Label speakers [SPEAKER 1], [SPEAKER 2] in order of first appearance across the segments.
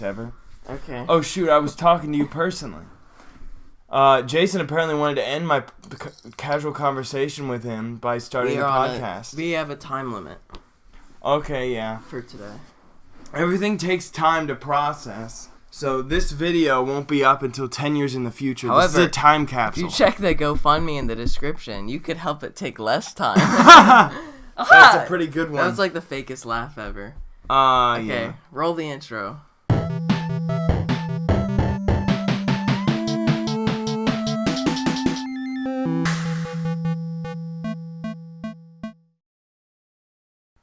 [SPEAKER 1] ever.
[SPEAKER 2] Okay.
[SPEAKER 1] Oh, shoot, I was talking to you personally. Jason apparently wanted to end my casual conversation with him by starting a podcast.
[SPEAKER 2] We have a time limit.
[SPEAKER 1] Okay, yeah.
[SPEAKER 2] For today.
[SPEAKER 1] Everything takes time to process, so this video won't be up until 10 years in the future.
[SPEAKER 2] However,
[SPEAKER 1] this is a time capsule.
[SPEAKER 2] If you check the GoFundMe in the description, you could help it take less time.
[SPEAKER 1] That's a pretty good one.
[SPEAKER 2] That was like the fakest laugh ever.
[SPEAKER 1] Okay,
[SPEAKER 2] yeah. Roll the intro.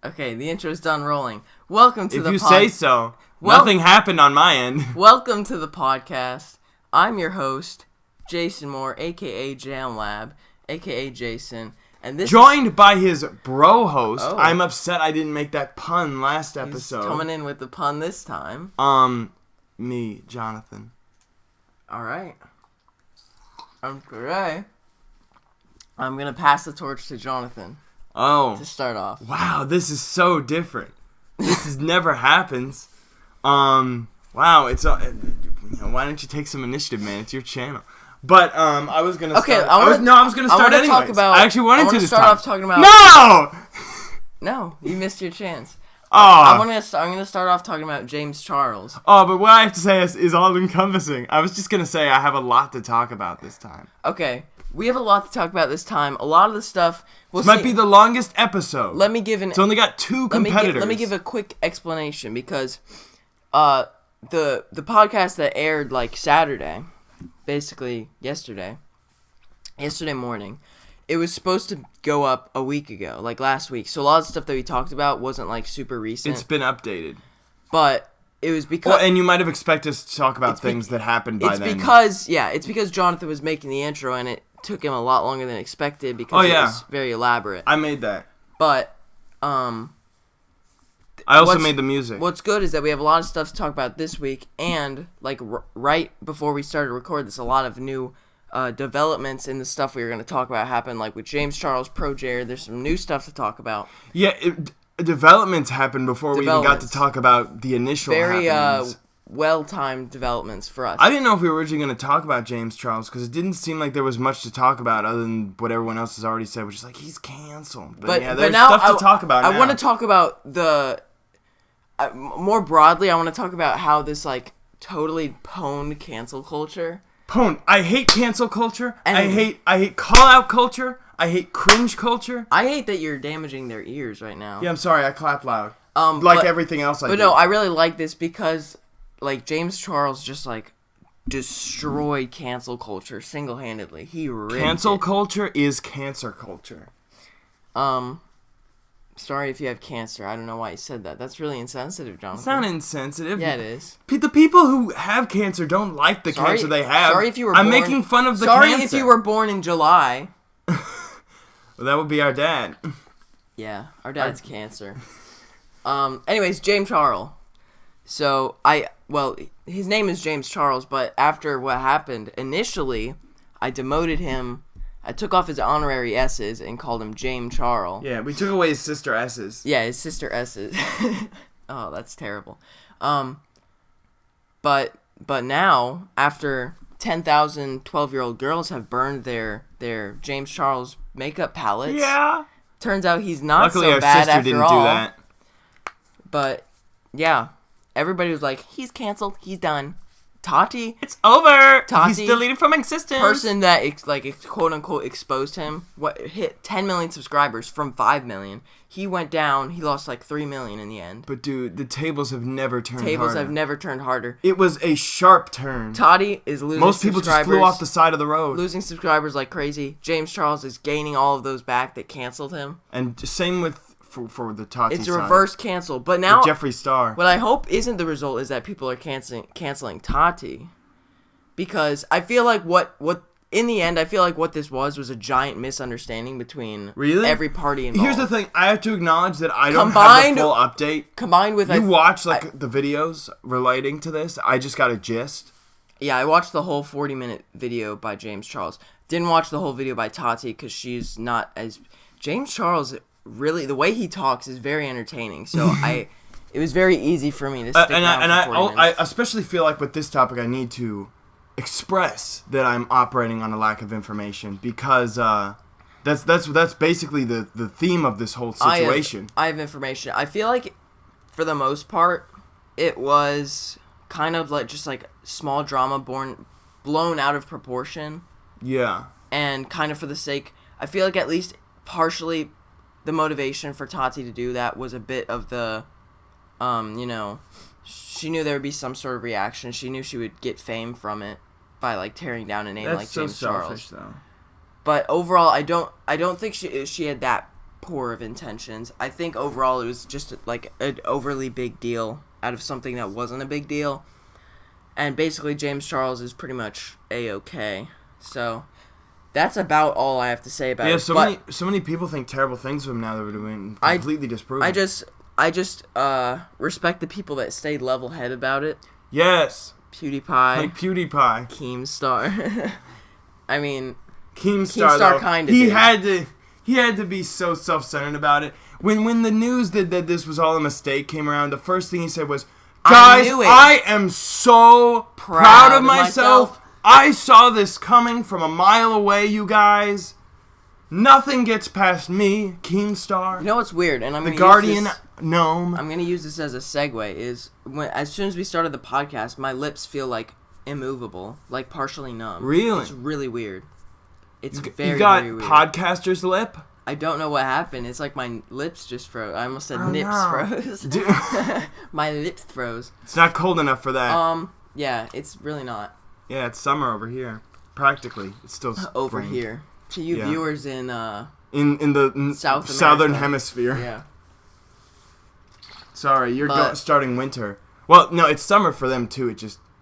[SPEAKER 2] Okay, the intro's done rolling. Welcome to the podcast. If you
[SPEAKER 1] say so. Nothing happened on my end.
[SPEAKER 2] Welcome to the podcast. I'm your host, Jason Moore, a.k.a. Jamlab, a.k.a. Jason. And this
[SPEAKER 1] Joined by his bro host. Oh. I'm upset I didn't make that pun last episode.
[SPEAKER 2] He's coming in with the pun this time.
[SPEAKER 1] Me, Jonathan.
[SPEAKER 2] Alright. Okay. I'm going to pass the torch to Jonathan.
[SPEAKER 1] Oh.
[SPEAKER 2] To start off.
[SPEAKER 1] Wow, this is so different. This never happens. Wow, it's why don't you take some initiative, man? It's your channel. But I was gonna.
[SPEAKER 2] Okay,
[SPEAKER 1] start, I was gonna start anyways.
[SPEAKER 2] Talk about,
[SPEAKER 1] I actually wanted to
[SPEAKER 2] start off talking about.
[SPEAKER 1] No.
[SPEAKER 2] No, you missed your chance.
[SPEAKER 1] Oh.
[SPEAKER 2] I'm gonna start off talking about Jame Charle.
[SPEAKER 1] Oh, but what I have to say is all encompassing. I was just gonna say I have a lot to talk about this time.
[SPEAKER 2] Okay. We have a lot to talk about this time. A lot of the stuff...
[SPEAKER 1] This might be the longest episode.
[SPEAKER 2] Let me give an...
[SPEAKER 1] It's only got 2 competitors.
[SPEAKER 2] Let me give a quick explanation, because the podcast that aired, like, Saturday, basically yesterday morning, it was supposed to go up a week ago, like last week. So a lot of stuff that we talked about wasn't, like, super recent.
[SPEAKER 1] It's been updated.
[SPEAKER 2] But... It was because...
[SPEAKER 1] Well, and you might have expected us to talk about things that happened by then.
[SPEAKER 2] It's because Jonathan was making the intro, and it took him a lot longer than expected because it was very elaborate.
[SPEAKER 1] I made that.
[SPEAKER 2] But,
[SPEAKER 1] I also made the music.
[SPEAKER 2] What's good is that we have a lot of stuff to talk about this week, and, like, right before we started to record this, a lot of new developments in the stuff we were going to talk about happened, like with Jame Charle, ProJared. There's some new stuff to talk about.
[SPEAKER 1] Yeah, developments happened before we even got to talk about the initial happenings.
[SPEAKER 2] Well-timed developments for us.
[SPEAKER 1] I didn't know if we were originally going to talk about Jame Charle because it didn't seem like there was much to talk about other than what everyone else has already said, which is like, he's canceled. But yeah, there's stuff to talk about now.
[SPEAKER 2] I want to talk about more broadly, I want to talk about how this, like, totally pwned cancel culture.
[SPEAKER 1] Pwned. I hate cancel culture. I hate call-out culture. I hate cringe culture.
[SPEAKER 2] I hate that you're damaging their ears right now.
[SPEAKER 1] Yeah, I'm sorry. I clap loud. Everything else I do.
[SPEAKER 2] But no, I really like this because, like, Jame Charle just, like, destroyed cancel culture single-handedly. He ripped
[SPEAKER 1] Cancel culture is cancer culture.
[SPEAKER 2] Sorry if you have cancer. I don't know why you said that. That's really insensitive, Jonathan.
[SPEAKER 1] It's not insensitive.
[SPEAKER 2] Yeah, it is.
[SPEAKER 1] The people who have cancer don't like the cancer they have.
[SPEAKER 2] Sorry if you were
[SPEAKER 1] I'm making fun of the cancer.
[SPEAKER 2] Sorry if you were born in July.
[SPEAKER 1] Well, that would be our dad.
[SPEAKER 2] Yeah, our dad's cancer. Anyways, Jame Charle. So, his name is Jame Charle, but after what happened, initially, I demoted him. I took off his honorary S's and called him Jame Charle.
[SPEAKER 1] Yeah, we took away his sister S's.
[SPEAKER 2] Yeah, his sister S's. Oh, that's terrible. But now, after 10,000 12-year-old girls have burned their Jame Charle's makeup palettes.
[SPEAKER 1] Yeah.
[SPEAKER 2] Turns out he's not
[SPEAKER 1] Luckily,
[SPEAKER 2] so bad after all.
[SPEAKER 1] Luckily, our sister didn't do that.
[SPEAKER 2] But, yeah. Everybody was like, he's canceled. He's done. Tati.
[SPEAKER 1] It's over.
[SPEAKER 2] Tati.
[SPEAKER 1] He's deleted from existence.
[SPEAKER 2] Person that, quote-unquote, exposed him, hit 10 million subscribers from 5 million. He went down. He lost, 3 million in the end.
[SPEAKER 1] But, dude, the tables have never turned harder.
[SPEAKER 2] Have never turned harder.
[SPEAKER 1] It was a sharp turn.
[SPEAKER 2] Tati is losing
[SPEAKER 1] Most people just flew off the side of the road.
[SPEAKER 2] Losing subscribers like crazy. Jame Charle is gaining all of those back that canceled him.
[SPEAKER 1] And same with for the Tati
[SPEAKER 2] It's a reverse cancel. But now,
[SPEAKER 1] with Jeffree Star.
[SPEAKER 2] What I hope isn't the result is that people are canceling Tati. Because I feel like in the end, I feel like what this was a giant misunderstanding between every party involved.
[SPEAKER 1] Here's the thing. I have to acknowledge that I don't have the full update.
[SPEAKER 2] Combined with...
[SPEAKER 1] You watch, the videos relating to this. I just got a gist.
[SPEAKER 2] Yeah, I watched the whole 40-minute video by Jame Charle. Didn't watch the whole video by Tati because she's not as... Jame Charle, really, the way he talks is very entertaining. So it was very easy for me to stick around for 40 minutes.
[SPEAKER 1] I especially feel like with this topic, I need to express that I'm operating on a lack of information because that's basically the theme of this whole situation.
[SPEAKER 2] I have information. I feel like, for the most part, it was kind of like just like small drama blown out of proportion.
[SPEAKER 1] Yeah.
[SPEAKER 2] And kind of for the sake, I feel like at least partially the motivation for Tati to do that was a bit of the, she knew there would be some sort of reaction. She knew she would get fame from it by like tearing down a name like Jame Charle.
[SPEAKER 1] Selfish, though.
[SPEAKER 2] But overall, I don't think she had that poor of intentions. I think overall it was just like an overly big deal out of something that wasn't a big deal. And basically, Jame Charle is pretty much A-okay. So that's about all I have to say about it.
[SPEAKER 1] Yeah, so many people think terrible things of him now that we're doing completely disproven.
[SPEAKER 2] I just respect the people that stayed level-headed about it.
[SPEAKER 1] Yes.
[SPEAKER 2] PewDiePie.
[SPEAKER 1] Like PewDiePie.
[SPEAKER 2] Keemstar. I mean,
[SPEAKER 1] Keemstar
[SPEAKER 2] kind of
[SPEAKER 1] He had to be so self-centered about it. When the news that this was all a mistake came around, the first thing he said was, "Guys, I am so proud of myself. I saw this coming from a mile away, you guys. Nothing gets past me, Keemstar."
[SPEAKER 2] You know what's weird? And
[SPEAKER 1] the Guardian Gnome.
[SPEAKER 2] I'm gonna use this as a segue. As soon as we started the podcast, my lips feel like immovable, like partially numb.
[SPEAKER 1] Really?
[SPEAKER 2] It's really weird. It's
[SPEAKER 1] you
[SPEAKER 2] very
[SPEAKER 1] got
[SPEAKER 2] very weird.
[SPEAKER 1] podcaster's lip?
[SPEAKER 2] I don't know what happened. It's like my lips just froze. I almost said nips froze. My lips froze.
[SPEAKER 1] It's not cold enough for that.
[SPEAKER 2] Yeah, it's really not.
[SPEAKER 1] Yeah, it's summer over here. Practically, it's still
[SPEAKER 2] over here. To you viewers in
[SPEAKER 1] the southern hemisphere.
[SPEAKER 2] Yeah.
[SPEAKER 1] Sorry, you're starting winter. Well, no, it's summer for them too.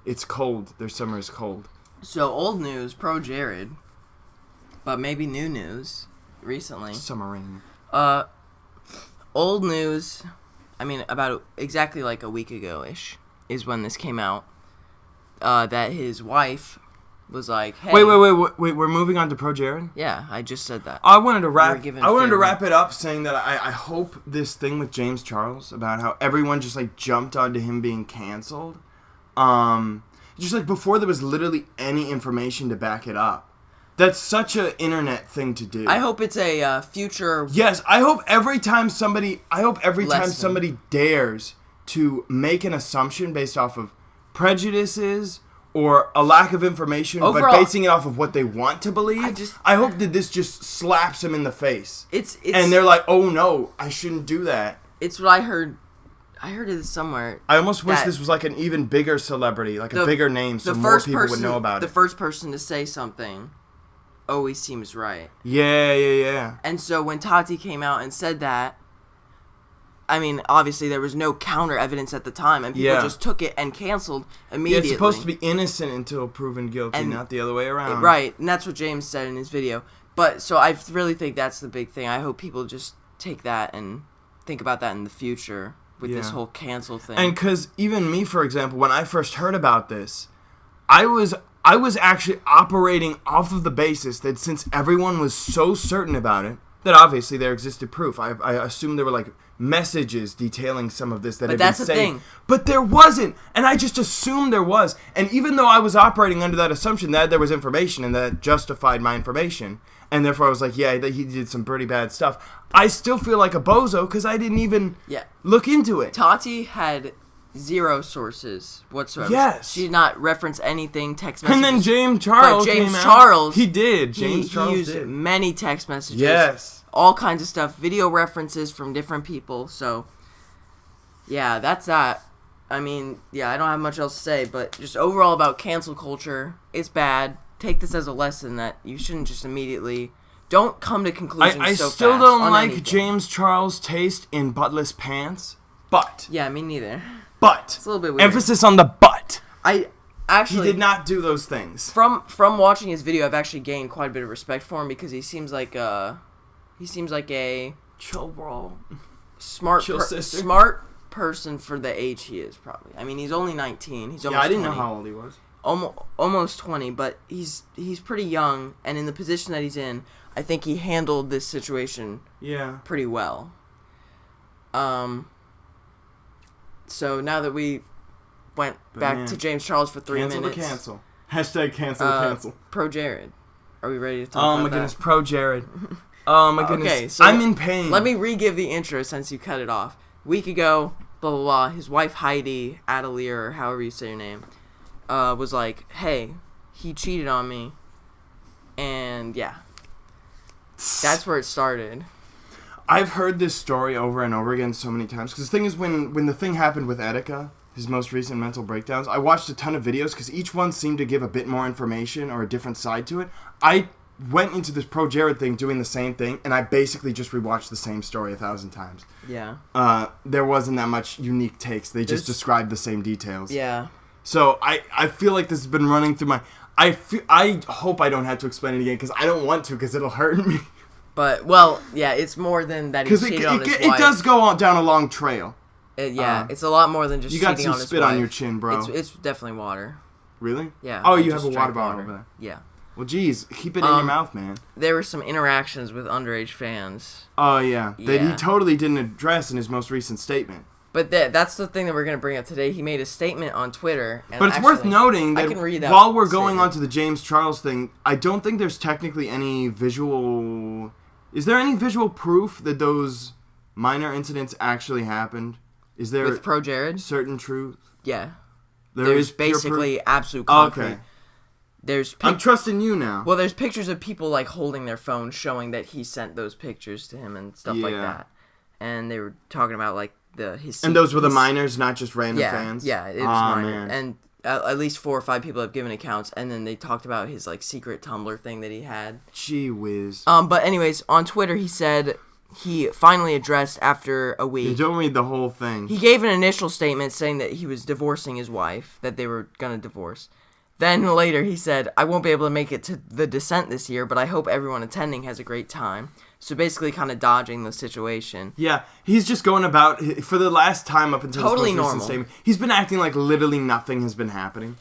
[SPEAKER 1] It's cold. Their summer is cold.
[SPEAKER 2] So old news, ProJared, but maybe new news recently.
[SPEAKER 1] Summer rain.
[SPEAKER 2] Old news. I mean, about exactly like a week ago-ish is when this came out. That his wife was like, "Hey."
[SPEAKER 1] Wait. We're moving on to ProJared?
[SPEAKER 2] Yeah, I just said that.
[SPEAKER 1] I wanted to wrap it up saying that I hope this thing with Jame Charle about how everyone just like jumped onto him being canceled. Just like before there was literally any information to back it up. That's such an internet thing to do.
[SPEAKER 2] I hope it's a future.
[SPEAKER 1] Yes, I hope every time somebody dares to make an assumption based off of prejudices or a lack of information,
[SPEAKER 2] overall,
[SPEAKER 1] but basing it off of what they want to believe. I hope that this just slaps them in the face. And they're like, "Oh no, I shouldn't do that."
[SPEAKER 2] It's what I heard. I heard it somewhere.
[SPEAKER 1] I almost wish this was like an even bigger celebrity, like a bigger name, so more people would know about it.
[SPEAKER 2] The first person to say something always seems right.
[SPEAKER 1] Yeah.
[SPEAKER 2] And so when Tati came out and said that, I mean, obviously there was no counter evidence at the time, and people just took it and canceled immediately.
[SPEAKER 1] Yeah, it's supposed to be innocent until proven guilty, not the other way around.
[SPEAKER 2] Right, and that's what James said in his video. But, so I really think that's the big thing. I hope people just take that and think about that in the future with this whole cancel thing.
[SPEAKER 1] And because even me, for example, when I first heard about this, I was actually operating off of the basis that since everyone was so certain about it, that obviously there existed proof. I assumed there were like messages detailing some of this that had been saved. But that's the thing. But there wasn't, and I just assumed there was. And even though I was operating under that assumption that there was information and that justified my information, and therefore I was like, yeah, he did some pretty bad stuff, I still feel like a bozo because I didn't even look into it.
[SPEAKER 2] Tati had zero sources whatsoever.
[SPEAKER 1] Yes.
[SPEAKER 2] She did not reference anything, text messages.
[SPEAKER 1] And then Jame Charle came out.
[SPEAKER 2] Charles,
[SPEAKER 1] he did. James Charles
[SPEAKER 2] used many text messages.
[SPEAKER 1] Yes.
[SPEAKER 2] All kinds of stuff. Video references from different people. So, yeah, that's that. I mean, yeah, I don't have much else to say, but just overall about cancel culture, it's bad. Take this as a lesson that you shouldn't just immediately... Don't come to conclusions so fast.
[SPEAKER 1] I still don't like Jame Charle's taste in buttless pants, but...
[SPEAKER 2] Yeah, me neither.
[SPEAKER 1] But
[SPEAKER 2] it's a little bit weird.
[SPEAKER 1] Emphasis on the but.
[SPEAKER 2] He
[SPEAKER 1] did not do those things.
[SPEAKER 2] From watching his video, I've actually gained quite a bit of respect for him because he seems like a
[SPEAKER 1] chill bro,
[SPEAKER 2] smart person for the age he is. Probably. I mean, he's only 19. He's almost 20.
[SPEAKER 1] I didn't know how old he was.
[SPEAKER 2] Almost 20, but he's pretty young, and in the position that he's in, I think he handled this situation pretty well. So now that we went back to Jame Charle for 3 minutes.
[SPEAKER 1] Cancel the cancel. Hashtag cancel the cancel.
[SPEAKER 2] ProJared. Are we ready to talk about that?
[SPEAKER 1] Oh my goodness, ProJared. Oh my goodness.
[SPEAKER 2] Okay, so
[SPEAKER 1] I'm in pain.
[SPEAKER 2] Let me re-give the intro since you cut it off. A week ago, blah, blah, blah, his wife Heidi Adelier, or however you say your name, was like, hey, he cheated on me. And yeah. That's where it started.
[SPEAKER 1] I've heard this story over and over again so many times. Because the thing is, when the thing happened with Etika, his most recent mental breakdowns, I watched a ton of videos because each one seemed to give a bit more information or a different side to it. I went into this ProJared thing doing the same thing, and I basically just rewatched the same story 1,000 times.
[SPEAKER 2] Yeah.
[SPEAKER 1] There wasn't that much unique takes. They just described the same details.
[SPEAKER 2] Yeah.
[SPEAKER 1] So I feel like this has been running through my... I hope I don't have to explain it again because I don't want to because it'll hurt me.
[SPEAKER 2] But, well, yeah, it's more than that he cheated on his wife.
[SPEAKER 1] It does go on down a long trail.
[SPEAKER 2] It's a lot more than just cheating on his wife.
[SPEAKER 1] You got some spit on your chin, bro.
[SPEAKER 2] It's definitely water.
[SPEAKER 1] Really?
[SPEAKER 2] Yeah.
[SPEAKER 1] Oh, you have a water bottle over there.
[SPEAKER 2] Yeah.
[SPEAKER 1] Well, geez, keep it in your mouth, man.
[SPEAKER 2] There were some interactions with underage fans.
[SPEAKER 1] Oh, yeah. That he totally didn't address in his most recent statement.
[SPEAKER 2] But that's the thing that we're going to bring up today. He made a statement on Twitter. And
[SPEAKER 1] but it's worth noting that,
[SPEAKER 2] that
[SPEAKER 1] while we're going on to the Jame Charle thing, I don't think there's technically any visual... Is there any visual proof that those minor incidents actually happened? Is there...
[SPEAKER 2] With ProJared?
[SPEAKER 1] Certain truth?
[SPEAKER 2] Yeah.
[SPEAKER 1] There's
[SPEAKER 2] basically absolute concrete.
[SPEAKER 1] Okay.
[SPEAKER 2] I'm
[SPEAKER 1] trusting you now.
[SPEAKER 2] Well, there's pictures of people like holding their phones showing that he sent those pictures to him and stuff like that. And they were talking about like
[SPEAKER 1] and those were the minors, not just random fans?
[SPEAKER 2] Yeah, it was minor.
[SPEAKER 1] Man.
[SPEAKER 2] And at least 4 or 5 people have given accounts, and then they talked about his like secret Tumblr thing that he had.
[SPEAKER 1] Gee whiz.
[SPEAKER 2] But anyways, on Twitter he said he finally addressed after a week.
[SPEAKER 1] You don't read the whole thing.
[SPEAKER 2] He gave an initial statement saying that he was divorcing his wife, that they were gonna divorce. Then later he said, I won't be able to make it to the descent this year, but I hope everyone attending has a great time. So basically kind of dodging the situation.
[SPEAKER 1] Yeah, he's just going about, for the last time up until
[SPEAKER 2] totally
[SPEAKER 1] his most
[SPEAKER 2] normal
[SPEAKER 1] recent statement, he's been acting like literally nothing has been happening.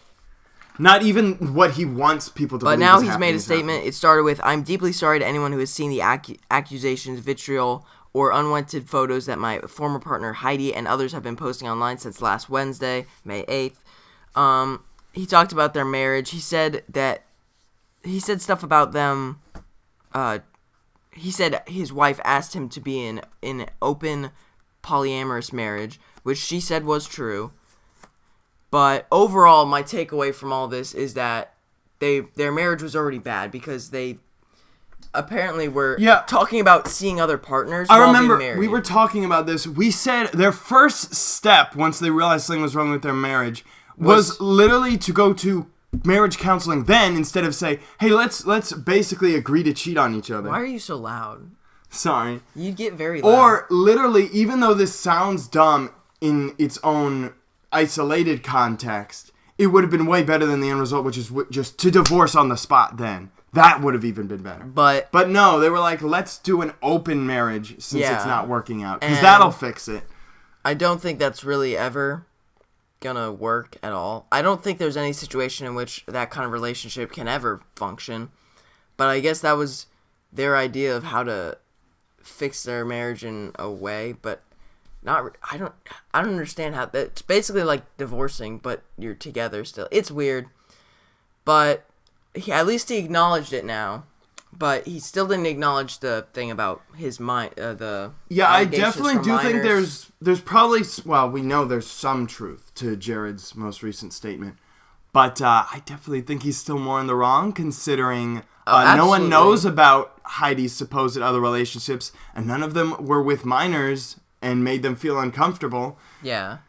[SPEAKER 1] Not even what he wants people to believe.
[SPEAKER 2] But now
[SPEAKER 1] is
[SPEAKER 2] he's made a statement. It started with, I'm deeply sorry to anyone who has seen the accusations, vitriol, or unwanted photos that my former partner Heidi and others have been posting online since last Wednesday, May 8th. He talked about their marriage. He said stuff about them. He said his wife asked him to be in an open polyamorous marriage, which she said was true. But overall, my takeaway from all this is that their marriage was already bad because they apparently were talking about seeing other partners while being married.
[SPEAKER 1] We were talking about this. We said their first step once they realized something was wrong with their marriage was literally to go to marriage counseling then instead of say, hey, let's basically agree to cheat on each other.
[SPEAKER 2] Why are you so loud?
[SPEAKER 1] Sorry.
[SPEAKER 2] You get very loud.
[SPEAKER 1] Or literally, even though this sounds dumb in its own isolated context, it would have been way better than the end result, which is just to divorce on the spot then. That would have even been better. But no, they were like, let's do an open marriage since it's not working out. Because that'll fix it.
[SPEAKER 2] I don't think that's really ever gonna work at all. I don't think there's any situation in which that kind of relationship can ever function. But I guess that was their idea of how to fix their marriage in a way, but I don't understand how it's basically like divorcing, but you're together still. It's weird. But at least he acknowledged it now. But he still didn't acknowledge the thing about his mind.
[SPEAKER 1] I definitely do think there's probably, well, we know there's some truth to Jared's most recent statement, but I definitely think he's still more in the wrong considering no one knows about Heidi's supposed other relationships, and none of them were with minors and made them feel uncomfortable.
[SPEAKER 2] Yeah.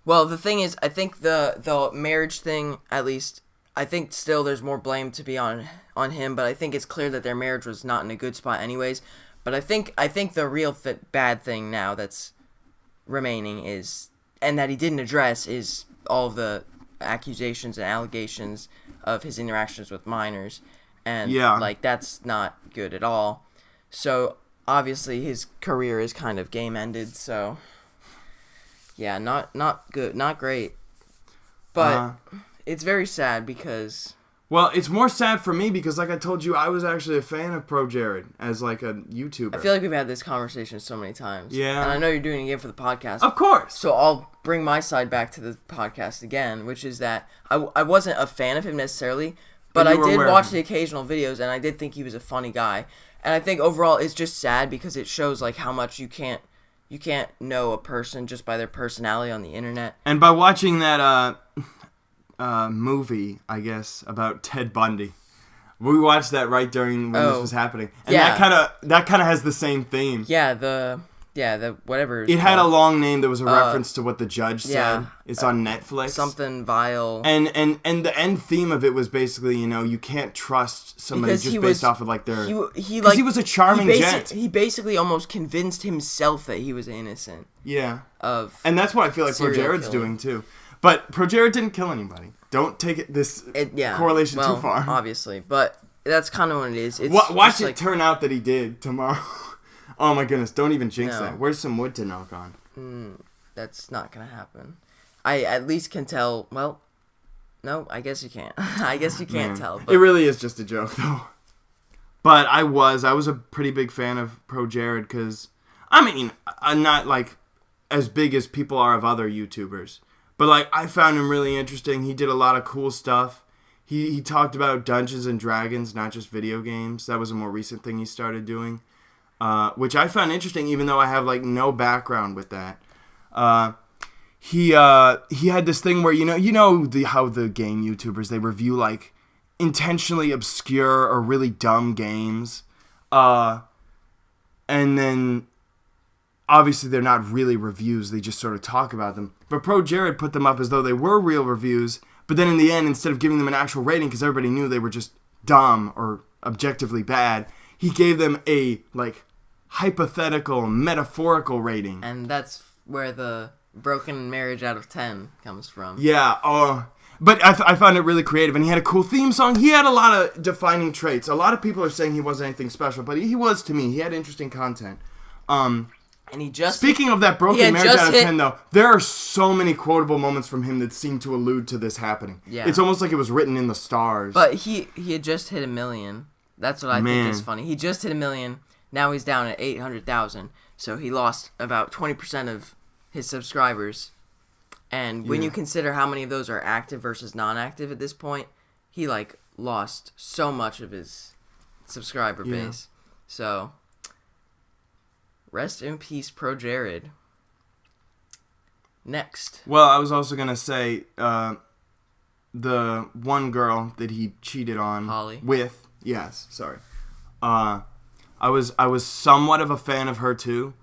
[SPEAKER 2] Well, the thing is, I think the marriage thing, at least, I think still there's more blame to be on him, but I think it's clear that their marriage was not in a good spot anyways. But I think the real bad thing now that's remaining is, and that he didn't address, is all of the accusations and allegations of his interactions with minors. And like that's not good at all. So obviously his career is kind of game ended, so yeah, not good, not great. But it's very sad because
[SPEAKER 1] Well, it's more sad for me because, like I told you, I was actually a fan of ProJared as, like, a YouTuber.
[SPEAKER 2] I feel like we've had this conversation so many times.
[SPEAKER 1] Yeah.
[SPEAKER 2] And I know you're doing it again for the podcast.
[SPEAKER 1] Of course.
[SPEAKER 2] So I'll bring my side back to the podcast again, which is that I wasn't a fan of him necessarily, but I did watch the occasional videos, and I did think he was a funny guy. And I think overall it's just sad because it shows, like, how much you can't know a person just by their personality on the internet. And
[SPEAKER 1] by watching that, movie, I guess, about Ted Bundy. We watched that right during when this was happening, and that kind of has the same theme.
[SPEAKER 2] Yeah, the whatever.
[SPEAKER 1] It had a long name that was a reference to what the judge said. It's on Netflix.
[SPEAKER 2] Something vile.
[SPEAKER 1] And the end theme of it was basically, you can't trust somebody just based off of like their. He was a charming gent.
[SPEAKER 2] He basically almost convinced himself that he was innocent.
[SPEAKER 1] Yeah. And that's what I feel like ProJared's doing too. But ProJared didn't kill anybody. Don't take this correlation too far.
[SPEAKER 2] Obviously, but that's kind of what it is. It's
[SPEAKER 1] watch it turn out that he did tomorrow. Oh my goodness! Don't even jinx that. Where's some wood to knock on?
[SPEAKER 2] That's not gonna happen. I at least can tell. Well, no, I guess you can't. I guess you can't tell. But.
[SPEAKER 1] It really is just a joke, though. But I was a pretty big fan of ProJared because, I mean, I'm not like as big as people are of other YouTubers. But, like, I found him really interesting. He did a lot of cool stuff. He talked about Dungeons and Dragons, not just video games. That was a more recent thing he started doing, which I found interesting, even though I have, like, no background with that. He had this thing where, how the game YouTubers, they review, like, intentionally obscure or really dumb games. And then... obviously, they're not really reviews. They just sort of talk about them. But ProJared put them up as though they were real reviews. But then in the end, instead of giving them an actual rating, because everybody knew they were just dumb or objectively bad, he gave them a, like, hypothetical, metaphorical rating.
[SPEAKER 2] And that's where the broken marriage out of 10 comes from.
[SPEAKER 1] Yeah, but I found it really creative. And he had a cool theme song. He had a lot of defining traits. A lot of people are saying he wasn't anything special, but he was to me. He had interesting content.
[SPEAKER 2] And he just
[SPEAKER 1] Speaking of that broken marriage out of 10, though, there are so many quotable moments from him that seem to allude to this happening. Yeah. It's almost like it was written in the stars.
[SPEAKER 2] But he had just hit 1 million. That's what I think is funny. He just hit 1 million. Now he's down at 800,000. So he lost about 20% of his subscribers. And when you consider how many of those are active versus non-active at this point, he, like, lost so much of his subscriber base. So... rest in peace, ProJared. Next.
[SPEAKER 1] Well, I was also going to say, the one girl that he cheated on
[SPEAKER 2] Holly.
[SPEAKER 1] with, yes, sorry. I was somewhat of a fan of her too.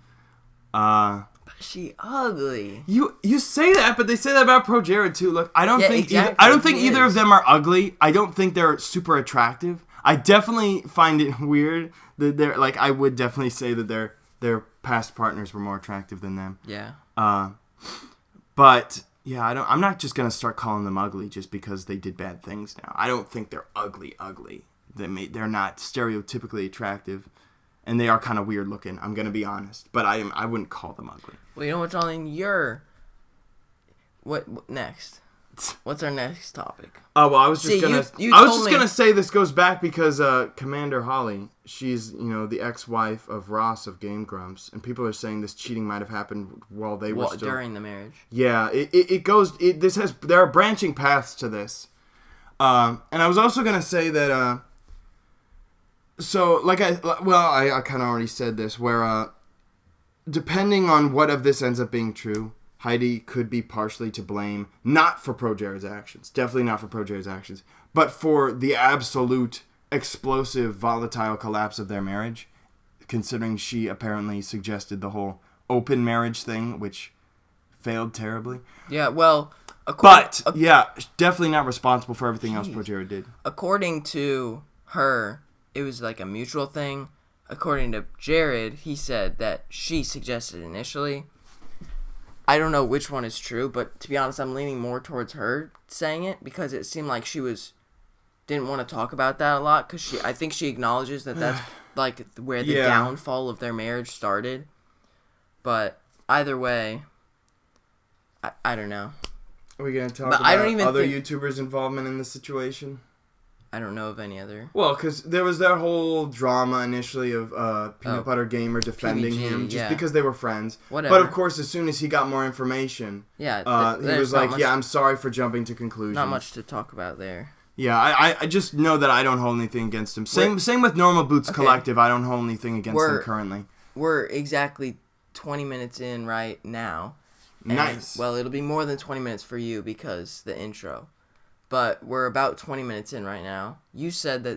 [SPEAKER 2] But she ugly.
[SPEAKER 1] You say that, but they say that about ProJared too. Look, I don't think
[SPEAKER 2] exactly.
[SPEAKER 1] either of them are ugly. I don't think they're super attractive. I definitely find it weird that they're like. I would definitely say that their past partners were more attractive than them.
[SPEAKER 2] Yeah.
[SPEAKER 1] But yeah, I'm not just gonna start calling them ugly just because they did bad things now. I don't think they're ugly. They're not stereotypically attractive, and they are kind of weird looking. I'm gonna be honest, but I wouldn't call them ugly.
[SPEAKER 2] Well, you know what's on what next? What's our next topic?
[SPEAKER 1] Oh, well, I was just gonna say this goes back because Commander Holly, she's the ex-wife of Ross of Game Grumps, and people are saying this cheating might have happened while they were still
[SPEAKER 2] during the marriage.
[SPEAKER 1] Yeah, there are branching paths to this, and I was also gonna say that I kind of already said this where depending on what of this ends up being true. Heidi could be partially to blame, not for ProJared's actions, definitely not for ProJared's actions, but for the absolute explosive, volatile collapse of their marriage, considering she apparently suggested the whole open marriage thing, which failed terribly.
[SPEAKER 2] Yeah, well...
[SPEAKER 1] definitely not responsible for everything else ProJared did.
[SPEAKER 2] According to her, it was like a mutual thing. According to Jared, he said that she suggested initially... I don't know which one is true, but to be honest, I'm leaning more towards her saying it because it seemed like she didn't want to talk about that a lot because I think she acknowledges that that's like where the downfall of their marriage started. But either way, I don't know.
[SPEAKER 1] Are we gonna talk about other YouTubers' involvement in this situation?
[SPEAKER 2] I don't know of any other.
[SPEAKER 1] Well, because there was that whole drama initially of Peanut Butter Gamer defending
[SPEAKER 2] PBG,
[SPEAKER 1] him just
[SPEAKER 2] yeah.
[SPEAKER 1] because they were friends.
[SPEAKER 2] Whatever.
[SPEAKER 1] But of course, as soon as he got more information, he was like, "Yeah, I'm sorry for jumping to conclusions."
[SPEAKER 2] Not much to talk about there.
[SPEAKER 1] Yeah, I just know that I don't hold anything against him. Same with Normal Boots Collective. I don't hold anything against them currently.
[SPEAKER 2] We're exactly 20 minutes in right now.
[SPEAKER 1] Nice.
[SPEAKER 2] Well, it'll be more than 20 minutes for you because the intro. But we're about 20 minutes in right now. You said that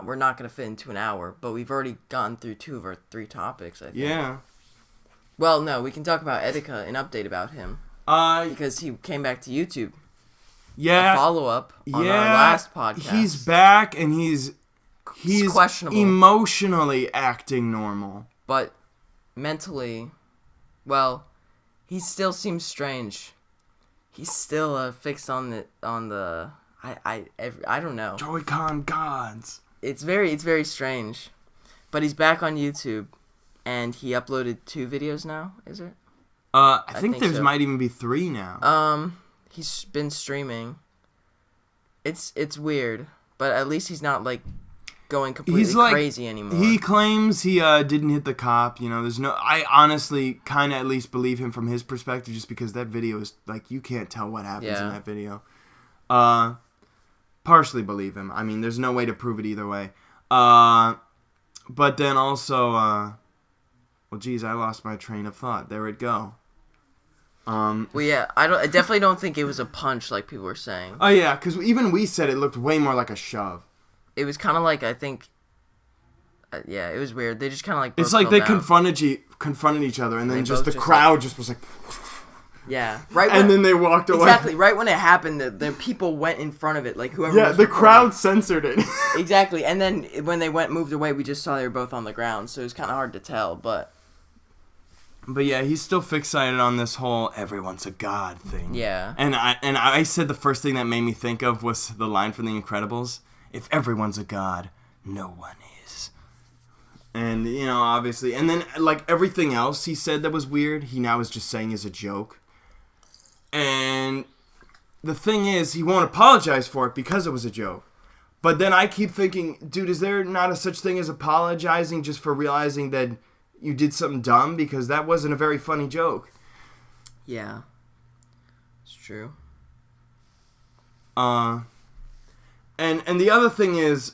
[SPEAKER 2] we're not going to fit into an hour, but we've already gone through 2 of our 3 topics, I think.
[SPEAKER 1] Yeah.
[SPEAKER 2] Well, no, we can talk about Etika, an update about him. Because he came back to YouTube.
[SPEAKER 1] Yeah.
[SPEAKER 2] A follow-up on our last podcast.
[SPEAKER 1] He's back, and he's
[SPEAKER 2] questionable.
[SPEAKER 1] Emotionally acting normal.
[SPEAKER 2] But mentally, well, he still seems strange. He's still fixed on the I don't know.
[SPEAKER 1] Joy-Con gods.
[SPEAKER 2] It's very strange, but he's back on YouTube, and he uploaded 2 videos now. Is it?
[SPEAKER 1] I think there
[SPEAKER 2] so.
[SPEAKER 1] might even be 3 now.
[SPEAKER 2] He's been streaming. It's weird, but at least he's not like going completely crazy anymore.
[SPEAKER 1] He claims he didn't hit the cop. You know, I honestly kind of at least believe him from his perspective, just because that video is like you can't tell what happens in that video. Partially believe him. I mean, there's no way to prove it either way. But then also, well, geez, I lost my train of thought. There it go.
[SPEAKER 2] Well, yeah, I definitely don't think it was a punch like people were saying.
[SPEAKER 1] Oh yeah, because even we said it looked way more like a shove.
[SPEAKER 2] It was kind of like, I think, yeah, it was weird. They just kind of like.
[SPEAKER 1] It's like they confronted each other, and then just the crowd just was like.
[SPEAKER 2] Yeah,
[SPEAKER 1] right. And then they walked away.
[SPEAKER 2] Exactly, right when it happened, the people went in front of it, like whoever.
[SPEAKER 1] Yeah, the crowd censored it.
[SPEAKER 2] Exactly, and then when they moved away, we just saw they were both on the ground, so it was kind of hard to tell, but.
[SPEAKER 1] But yeah, he's still fixated on this whole "everyone's a god" thing.
[SPEAKER 2] Yeah.
[SPEAKER 1] And I said the first thing that made me think of was the line from The Incredibles: "If everyone's a god, no one is." And you know, obviously, and then like everything else he said that was weird, he now is just saying as a joke. And the thing is, he won't apologize for it because it was a joke. But then I keep thinking, dude, is there not a such thing as apologizing just for realizing that you did something dumb? Because that wasn't a very funny joke.
[SPEAKER 2] Yeah. It's true.
[SPEAKER 1] And the other thing is,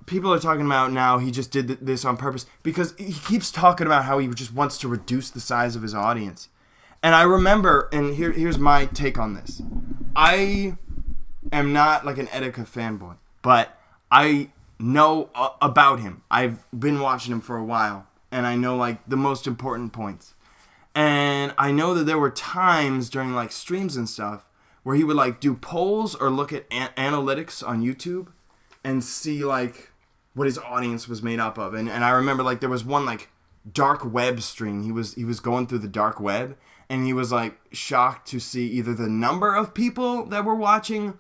[SPEAKER 1] people are talking about now he just did this on purpose because he keeps talking about how he just wants to reduce the size of his audience. And I remember, and here's my take on this. I am not like an Etika fanboy, but I know about him. I've been watching him for a while, and I know like the most important points. And I know that there were times during like streams and stuff where he would like do polls or look at analytics on YouTube and see like what his audience was made up of. And I remember like there was one like dark web stream. He was going through the dark web. And he was, like, shocked to see either the number of people that were watching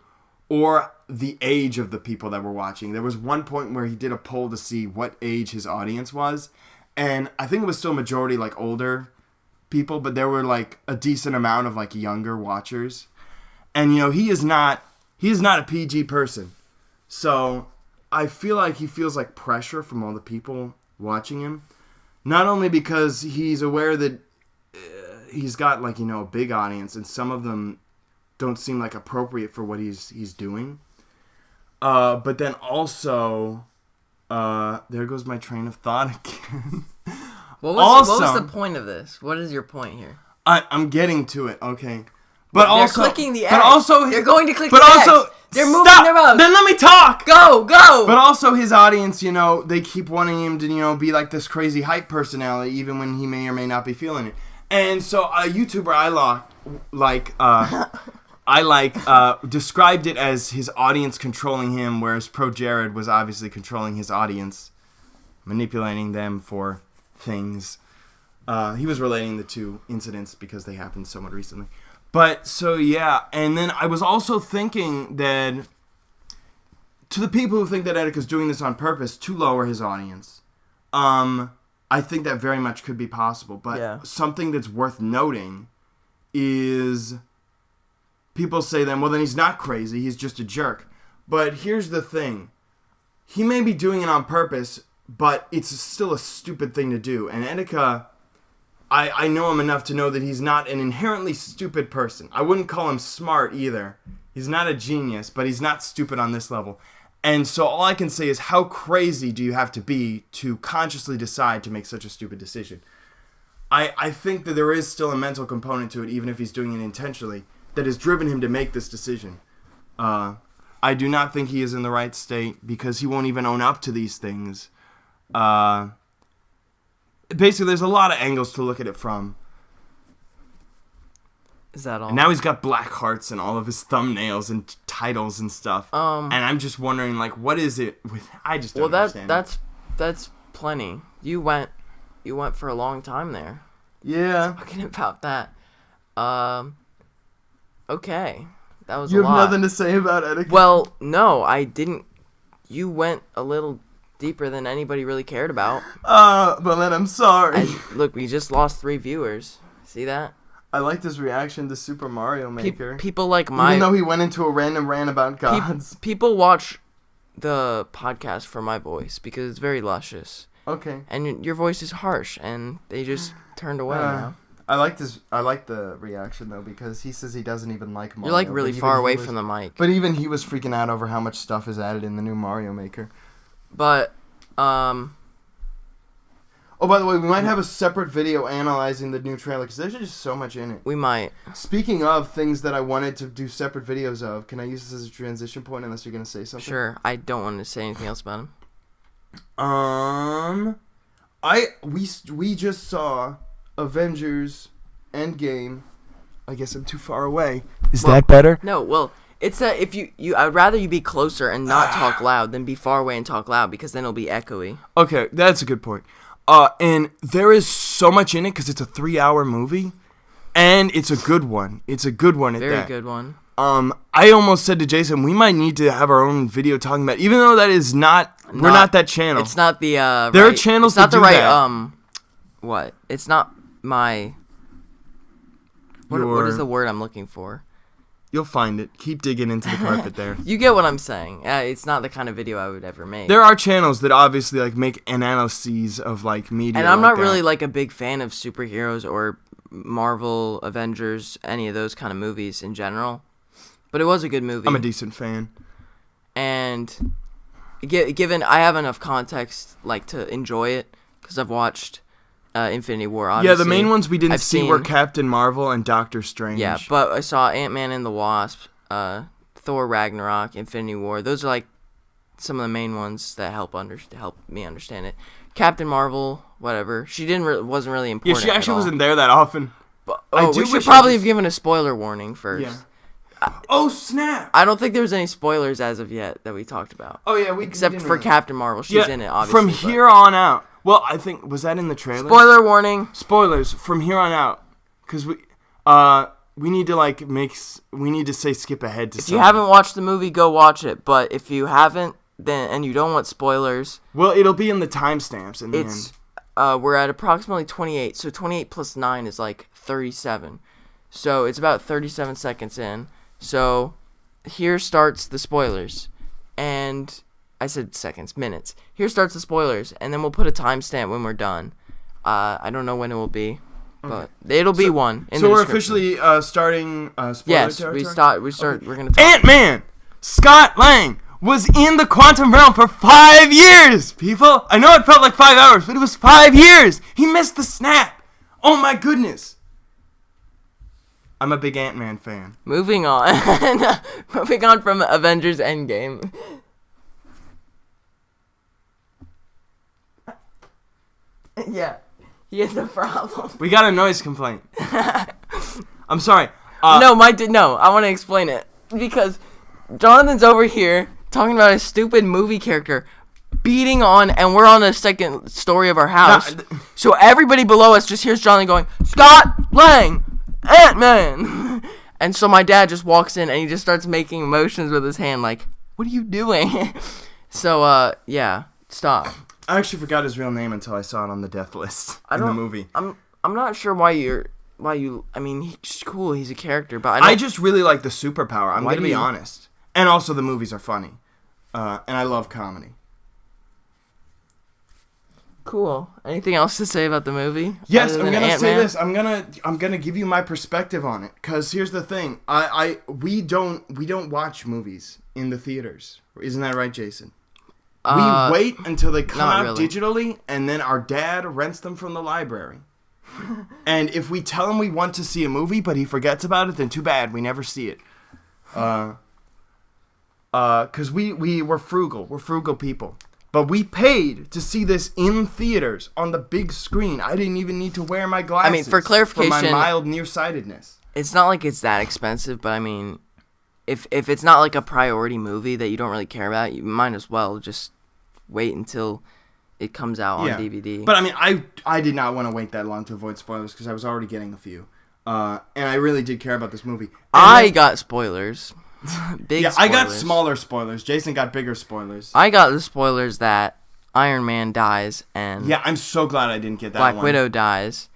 [SPEAKER 1] or the age of the people that were watching. There was one point where he did a poll to see what age his audience was. And I think it was still majority, like, older people. But there were, like, a decent amount of, like, younger watchers. And, you know, he is not a PG person. So I feel like he feels, like, pressure from all the people watching him. Not only because he's aware that he's got like, you know, a big audience and some of them don't seem like appropriate for what he's doing. But then also, there goes my train of thought again.
[SPEAKER 2] What was the point of this? What is your point here?
[SPEAKER 1] I'm getting to it. Okay. But
[SPEAKER 2] they're
[SPEAKER 1] also,
[SPEAKER 2] clicking the X.
[SPEAKER 1] But also,
[SPEAKER 2] they're going to click
[SPEAKER 1] but
[SPEAKER 2] the
[SPEAKER 1] also,
[SPEAKER 2] X. They're moving
[SPEAKER 1] stop!
[SPEAKER 2] their mouse.
[SPEAKER 1] Then let me talk!
[SPEAKER 2] Go!
[SPEAKER 1] But also his audience, you know, they keep wanting him to, you know, be like this crazy hype personality even when he may or may not be feeling it. And so a YouTuber I described it as his audience controlling him, whereas ProJared was obviously controlling his audience, manipulating them for things. He was relating the two incidents because they happened somewhat recently. But, so yeah, and then I was also thinking that to the people who think that Etika's doing this on purpose to lower his audience, I think that very much could be possible, but something that's worth noting is people say then, well, then he's not crazy, he's just a jerk. But here's the thing. He may be doing it on purpose, but it's still a stupid thing to do. And Etika, I know him enough to know that he's not an inherently stupid person. I wouldn't call him smart either. He's not a genius, but he's not stupid on this level. And so all I can say is, how crazy do you have to be to consciously decide to make such a stupid decision? I think that there is still a mental component to it, even if he's doing it intentionally, that has driven him to make this decision. I do not think he is in the right state because he won't even own up to these things. Basically, there's a lot of angles to look at it from.
[SPEAKER 2] Is that all?
[SPEAKER 1] And now he's got black hearts in all of his thumbnails and titles and stuff. And I'm just wondering, like, what is it with? I just don't understand.
[SPEAKER 2] That's plenty. You went for a long time there.
[SPEAKER 1] Yeah.
[SPEAKER 2] Talking about that. Okay. That was
[SPEAKER 1] You
[SPEAKER 2] a lot.
[SPEAKER 1] have nothing to say about Etika?
[SPEAKER 2] Well, no, I didn't. You went a little deeper than anybody really cared about.
[SPEAKER 1] But then I'm sorry.
[SPEAKER 2] Look, we just lost 3 viewers. See that?
[SPEAKER 1] I liked his reaction to Super Mario Maker.
[SPEAKER 2] People like
[SPEAKER 1] Even though he went into a random rant about gods.
[SPEAKER 2] People watch the podcast for my voice because it's very luscious.
[SPEAKER 1] Okay.
[SPEAKER 2] And your voice is harsh, and they just turned away now.
[SPEAKER 1] I like the reaction though, because he says he doesn't even like Mario.
[SPEAKER 2] You're like really far away from the mic.
[SPEAKER 1] But even he was freaking out over how much stuff is added in the new Mario Maker.
[SPEAKER 2] But
[SPEAKER 1] oh, by the way, we might have a separate video analyzing the new trailer because there's just so much in it.
[SPEAKER 2] We might.
[SPEAKER 1] Speaking of things that I wanted to do separate videos of, can I use this as a transition point unless you're gonna say something?
[SPEAKER 2] Sure. I don't want to say anything else about him.
[SPEAKER 1] We just saw Avengers Endgame. I guess I'm too far away. Is that better?
[SPEAKER 2] No, well, it's that if you I'd rather you be closer and not talk loud than be far away and talk loud because then it'll be echoey.
[SPEAKER 1] Okay, that's a good point. And there is so much in it because it's a 3-hour movie, and it's a good one. It's a good one at that.
[SPEAKER 2] Very good one.
[SPEAKER 1] I almost said to Jason, we might need to have our own video talking about it, even though that is we're not that channel.
[SPEAKER 2] It's not the
[SPEAKER 1] there are channels
[SPEAKER 2] it's not
[SPEAKER 1] that
[SPEAKER 2] the
[SPEAKER 1] do
[SPEAKER 2] right
[SPEAKER 1] that.
[SPEAKER 2] What? It's not my what is the word I'm looking for?
[SPEAKER 1] You'll find it. Keep digging into the carpet there.
[SPEAKER 2] You get what I'm saying. It's not the kind of video I would ever make.
[SPEAKER 1] There are channels that obviously like make analyses of like media.
[SPEAKER 2] And I'm
[SPEAKER 1] like
[SPEAKER 2] not
[SPEAKER 1] that.
[SPEAKER 2] really like a big fan of superheroes or Marvel, Avengers, any of those kind of movies in general. But it was a good movie.
[SPEAKER 1] I'm a decent fan.
[SPEAKER 2] And given I have enough context like to enjoy it because I've watched Infinity War, obviously.
[SPEAKER 1] Yeah, the main ones we didn't see were Captain Marvel and Doctor Strange.
[SPEAKER 2] Yeah, but I saw Ant-Man and the Wasp, Thor Ragnarok, Infinity War. Those are like some of the main ones that help me understand it. Captain Marvel, whatever. She wasn't really important.
[SPEAKER 1] Yeah, she actually wasn't there that often.
[SPEAKER 2] But,
[SPEAKER 1] we
[SPEAKER 2] should probably have given a spoiler warning first.
[SPEAKER 1] Yeah. Oh snap!
[SPEAKER 2] I don't think there was any spoilers as of yet that we talked about.
[SPEAKER 1] Oh yeah,
[SPEAKER 2] except for Captain Marvel. She's in it, obviously.
[SPEAKER 1] From here on out. Well, I think was that in the trailer?
[SPEAKER 2] Spoiler warning.
[SPEAKER 1] Spoilers from here on out, because we need to say skip ahead to.
[SPEAKER 2] If you haven't watched the movie, go watch it. But if you haven't, and you don't want spoilers,
[SPEAKER 1] well, it'll be in the timestamps in the end.
[SPEAKER 2] We're at approximately 28, so 28 plus 9 is like 37. So it's about 37 seconds in. So here starts the spoilers. And I said seconds, minutes. Here starts the spoilers, and then we'll put a timestamp when we're done. I don't know when it will be, but it'll be one.
[SPEAKER 1] So we're officially starting spoiler territory?
[SPEAKER 2] Yes, we're gonna talk.
[SPEAKER 1] Ant-Man! Scott Lang was in the quantum realm for 5 years, people! I know it felt like 5 hours, but it was 5 years! He missed the snap! Oh my goodness! I'm a big Ant-Man fan.
[SPEAKER 2] Moving on. Moving on from Avengers Endgame. Yeah, he has a problem.
[SPEAKER 1] We got a noise complaint. I'm sorry.
[SPEAKER 2] No, I want to explain it. Because Jonathan's over here talking about a stupid movie character beating on, and we're on the second story of our house. So everybody below us just hears Jonathan going, Scott Lang! Ant-Man! And so my dad just walks in and he just starts making motions with his hand like, what are you doing? So, yeah, stop.
[SPEAKER 1] I actually forgot his real name until I saw it on the death list in the movie.
[SPEAKER 2] I'm not sure why you, I mean, he's cool, he's a character, but
[SPEAKER 1] I just really like the superpower, I'm going to be honest. And also the movies are funny. And I love comedy.
[SPEAKER 2] Cool. Anything else to say about the movie?
[SPEAKER 1] Yes, I'm gonna say this. I'm gonna give you my perspective on it. Cause here's the thing. We don't watch movies in the theaters. Isn't that right, Jason? We wait until they come out digitally, and then our dad rents them from the library. And if we tell him we want to see a movie, but he forgets about it, then too bad. We never see it. Cause we're frugal. We're frugal people. But we paid to see this in theaters on the big screen. I didn't even need to wear my glasses.
[SPEAKER 2] I mean, for clarification,
[SPEAKER 1] for my mild nearsightedness.
[SPEAKER 2] It's not like it's that expensive, but I mean, if it's not like a priority movie that you don't really care about, you might as well just wait until it comes out on DVD.
[SPEAKER 1] But I mean, I did not want to wait that long to avoid spoilers because I was already getting a few. And I really did care about this movie.
[SPEAKER 2] I got spoilers. Big spoilers.
[SPEAKER 1] I got smaller spoilers. Jason got bigger spoilers.
[SPEAKER 2] I got the spoilers that Iron Man dies and
[SPEAKER 1] I'm so glad I didn't get that
[SPEAKER 2] Black
[SPEAKER 1] one.
[SPEAKER 2] Widow dies.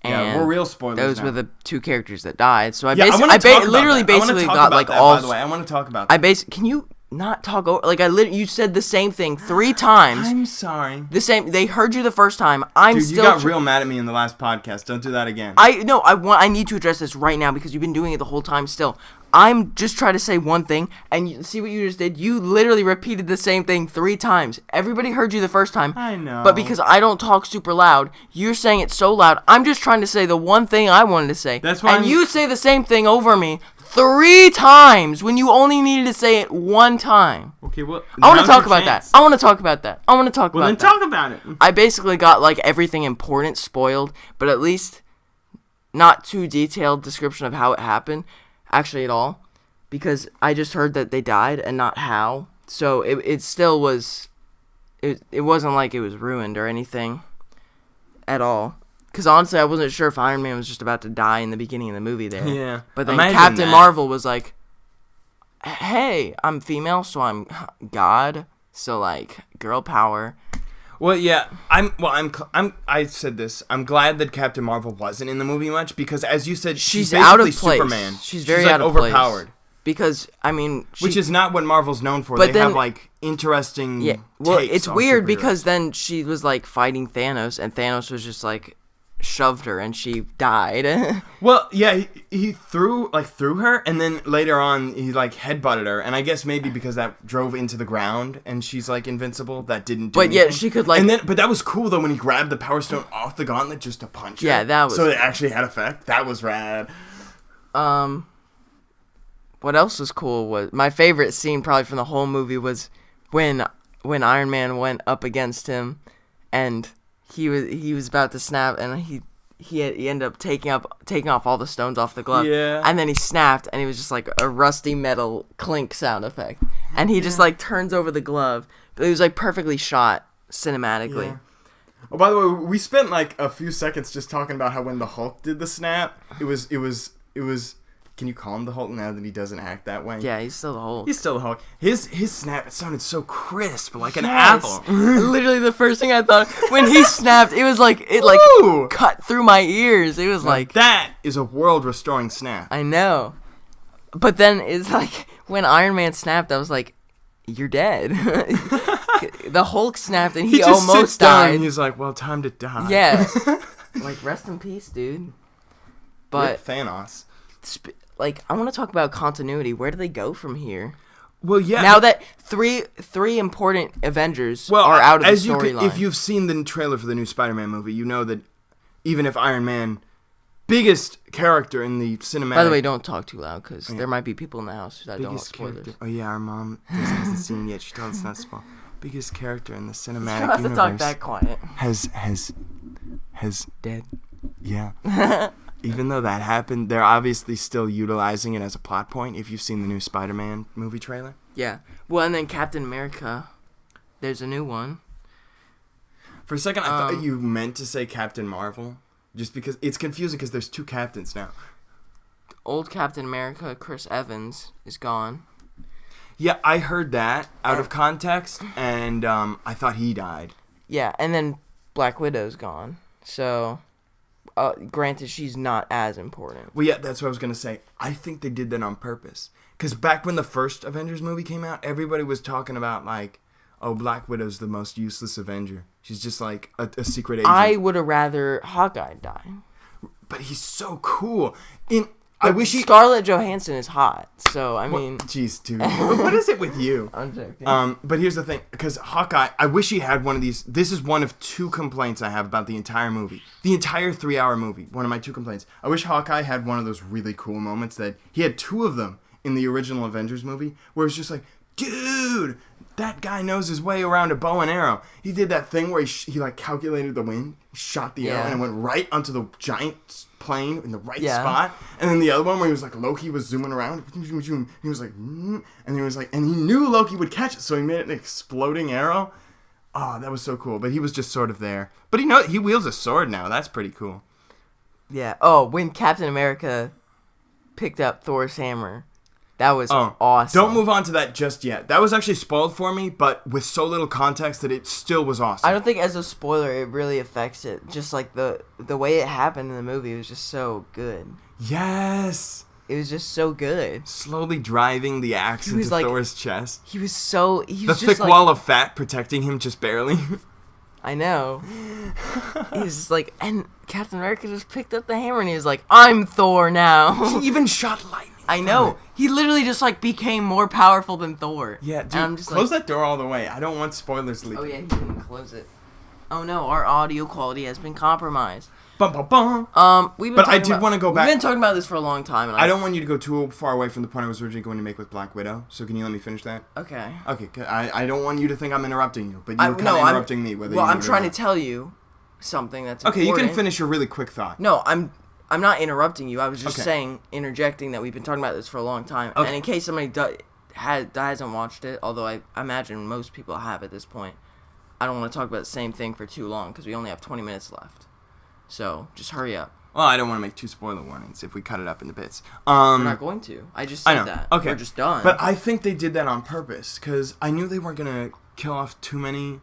[SPEAKER 2] And
[SPEAKER 1] we're real spoilers.
[SPEAKER 2] Those were the two characters that died. So I
[SPEAKER 1] literally
[SPEAKER 2] basically got like all.
[SPEAKER 1] By the way, I want to talk about that.
[SPEAKER 2] Can you not talk over? Like you said the same thing 3 times.
[SPEAKER 1] I'm sorry.
[SPEAKER 2] The same. They heard you the first time.
[SPEAKER 1] Dude, you got real mad at me in the last podcast. Don't do that again.
[SPEAKER 2] I need to address this right now because you've been doing it the whole time still. I'm just trying to say one thing, and you see what you just did? You literally repeated the same thing 3 times. Everybody heard you the first time.
[SPEAKER 1] I know.
[SPEAKER 2] But because I don't talk super loud, you're saying it so loud. I'm just trying to say the one thing I wanted to say.
[SPEAKER 1] That's why.
[SPEAKER 2] And you say the same thing over me 3 times when you only needed to say it 1 time.
[SPEAKER 1] Okay, well,
[SPEAKER 2] I want to talk about that. I want to talk about that.
[SPEAKER 1] Well, then talk about it.
[SPEAKER 2] I basically got like everything important spoiled, but at least not too detailed description of how it happened. Actually, at all, because I just heard that they died and not how. So it still was. It wasn't like it was ruined or anything, at all. Because honestly, I wasn't sure if Iron Man was just about to die in the beginning of the movie there.
[SPEAKER 1] Yeah.
[SPEAKER 2] But then Captain Marvel was like, "Hey, I'm female, so I'm God. So like, girl power."
[SPEAKER 1] Well, yeah, I said this. I'm glad that Captain Marvel wasn't in the movie much because, as you said, she's
[SPEAKER 2] out of
[SPEAKER 1] basically
[SPEAKER 2] place.
[SPEAKER 1] Superman.
[SPEAKER 2] She's very
[SPEAKER 1] like
[SPEAKER 2] out of
[SPEAKER 1] overpowered.
[SPEAKER 2] Place. Because I mean,
[SPEAKER 1] which is not what Marvel's known for. But they have like interesting.
[SPEAKER 2] Yeah. Well,
[SPEAKER 1] takes
[SPEAKER 2] it's
[SPEAKER 1] on
[SPEAKER 2] weird
[SPEAKER 1] superheroes.
[SPEAKER 2] because then she was like fighting Thanos, and Thanos was just like shoved her, and she died.
[SPEAKER 1] Well, yeah, he threw her, and then later on he like headbutted her, and I guess maybe because that drove into the ground, and she's like invincible. That didn't do anything.
[SPEAKER 2] Yeah, she could like.
[SPEAKER 1] But that was cool though when he grabbed the Power Stone off the gauntlet just to punch her.
[SPEAKER 2] Yeah, that was.
[SPEAKER 1] So it actually had effect. That was rad.
[SPEAKER 2] What else was cool was my favorite scene probably from the whole movie was when Iron Man went up against him, and he was about to snap, and he ended up taking off all the stones off the glove.
[SPEAKER 1] Yeah.
[SPEAKER 2] And then he snapped, and it was just like a rusty metal clink sound effect. And he just like turns over the glove. But it was like perfectly shot cinematically.
[SPEAKER 1] Yeah. Oh, by the way, we spent like a few seconds just talking about how when the Hulk did the snap, it was. Can you call him the Hulk now that he doesn't act that way?
[SPEAKER 2] Yeah, he's still the Hulk.
[SPEAKER 1] He's still the Hulk. His snap, it sounded so crisp, like an apple.
[SPEAKER 2] Literally the first thing I thought when he snapped, it was like cut through my ears. It was like
[SPEAKER 1] that is a world restoring snap.
[SPEAKER 2] I know. But then it's like when Iron Man snapped, I was like, you're dead. The Hulk snapped and he
[SPEAKER 1] just
[SPEAKER 2] almost
[SPEAKER 1] sits down
[SPEAKER 2] died.
[SPEAKER 1] And he's like, well, time to die.
[SPEAKER 2] Yeah. Like, rest in peace, dude. But
[SPEAKER 1] Rip Thanos.
[SPEAKER 2] Like, I want to talk about continuity. Where do they go from here?
[SPEAKER 1] Well, yeah.
[SPEAKER 2] Now that three important Avengers are out of the storyline.
[SPEAKER 1] If you've seen the trailer for the new Spider-Man movie, you know that even if Iron Man, biggest character in the cinematic...
[SPEAKER 2] By the way, don't talk too loud, because there might be people in the house that don't want spoilers.
[SPEAKER 1] Oh, yeah, our mom hasn't seen it yet. She told us not to spoil. Biggest character in the cinematic universe...
[SPEAKER 2] You have to talk that quiet.
[SPEAKER 1] Has...
[SPEAKER 2] Dead.
[SPEAKER 1] Yeah. Even though that happened, they're obviously still utilizing it as a plot point if you've seen the new Spider-Man movie trailer.
[SPEAKER 2] Yeah. Well, and then Captain America, there's a new one.
[SPEAKER 1] For a second, I thought you meant to say Captain Marvel, just because it's confusing because there's 2 captains now.
[SPEAKER 2] Old Captain America, Chris Evans, is gone.
[SPEAKER 1] Yeah, I heard that out of context, and I thought he died.
[SPEAKER 2] Yeah, and then Black Widow's gone. So... granted, she's not as important.
[SPEAKER 1] Well, yeah, that's what I was going to say. I think they did that on purpose. Because back when the first Avengers movie came out, everybody was talking about, like, oh, Black Widow's the most useless Avenger. She's just, like, a secret agent.
[SPEAKER 2] I would have rather Hawkeye die.
[SPEAKER 1] But he's so cool.
[SPEAKER 2] Scarlett Johansson is hot, so, I mean...
[SPEAKER 1] Jeez, dude. What is it with you?
[SPEAKER 2] I'm joking.
[SPEAKER 1] But here's the thing. Because Hawkeye, I wish he had one of these... This is one of 2 complaints I have about the entire movie. The entire 3-hour movie. One of my 2 complaints. I wish Hawkeye had one of those really cool moments that... He had 2 of them in the original Avengers movie, where it's just like, dude, that guy knows his way around a bow and arrow. He did that thing where he like, calculated the wind, shot the arrow, and it went right onto the giant plane in the right spot. And then the other one where he was like, Loki was zooming around, he was like, and he was like, and he knew Loki would catch it, so he made it an exploding arrow. Oh, that was so cool. But he was just sort of there. But he wields a sword now. That's pretty cool.
[SPEAKER 2] Yeah. Oh, when Captain America picked up Thor's hammer. That was awesome.
[SPEAKER 1] Don't move on to that just yet. That was actually spoiled for me, but with so little context that it still was awesome.
[SPEAKER 2] I don't think as a spoiler it really affects it. Just like the way it happened in the movie was just so good.
[SPEAKER 1] Yes.
[SPEAKER 2] It was just so good.
[SPEAKER 1] Slowly driving the axe into Thor's chest.
[SPEAKER 2] He was so...
[SPEAKER 1] The thick wall of fat protecting him just barely.
[SPEAKER 2] I know. He's just like... And Captain America just picked up the hammer and he was like, I'm Thor now.
[SPEAKER 1] He even shot lightning.
[SPEAKER 2] I know. He literally just like became more powerful than Thor.
[SPEAKER 1] Yeah, dude, I'm just close that door all the way. I don't want spoilers leaking.
[SPEAKER 2] Oh yeah, he didn't close it. Oh no, our audio quality has been compromised.
[SPEAKER 1] Bum, bum, bum.
[SPEAKER 2] But
[SPEAKER 1] I did want to go back.
[SPEAKER 2] We've been talking about this for a long time. And
[SPEAKER 1] I don't want you to go too far away from the point I was originally going to make with Black Widow. So can you let me finish that?
[SPEAKER 2] Okay.
[SPEAKER 1] Okay. I don't want you to think I'm interrupting you, but you're kind of interrupting me.
[SPEAKER 2] Well, I'm trying to tell you something that's
[SPEAKER 1] okay.
[SPEAKER 2] important.
[SPEAKER 1] You can finish your really quick thought.
[SPEAKER 2] No, I'm not interrupting you. I was just interjecting that we've been talking about this for a long time. Okay. And in case somebody hasn't watched it, although I imagine most people have at this point, I don't want to talk about the same thing for too long because we only have 20 minutes left. So just hurry up.
[SPEAKER 1] Well, I don't want to make 2 spoiler warnings if we cut it up into bits.
[SPEAKER 2] We're not going to. I just said that.
[SPEAKER 1] Okay.
[SPEAKER 2] We're just done.
[SPEAKER 1] But I think they did that on purpose because I knew they weren't going to kill off too many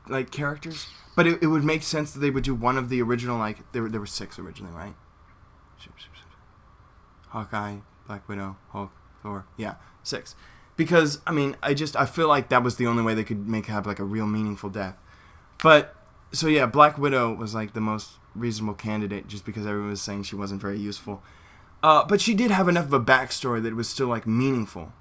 [SPEAKER 1] like characters. But it would make sense that they would do one of the original, like, there were 6 originally, right? Hawkeye, Black Widow, Hulk, Thor. Yeah, 6. Because, I mean, I feel like that was the only way they could have, like, a real meaningful death. But, so yeah, Black Widow was, like, the most reasonable candidate just because everyone was saying she wasn't very useful. But she did have enough of a backstory that it was still, like, meaningful.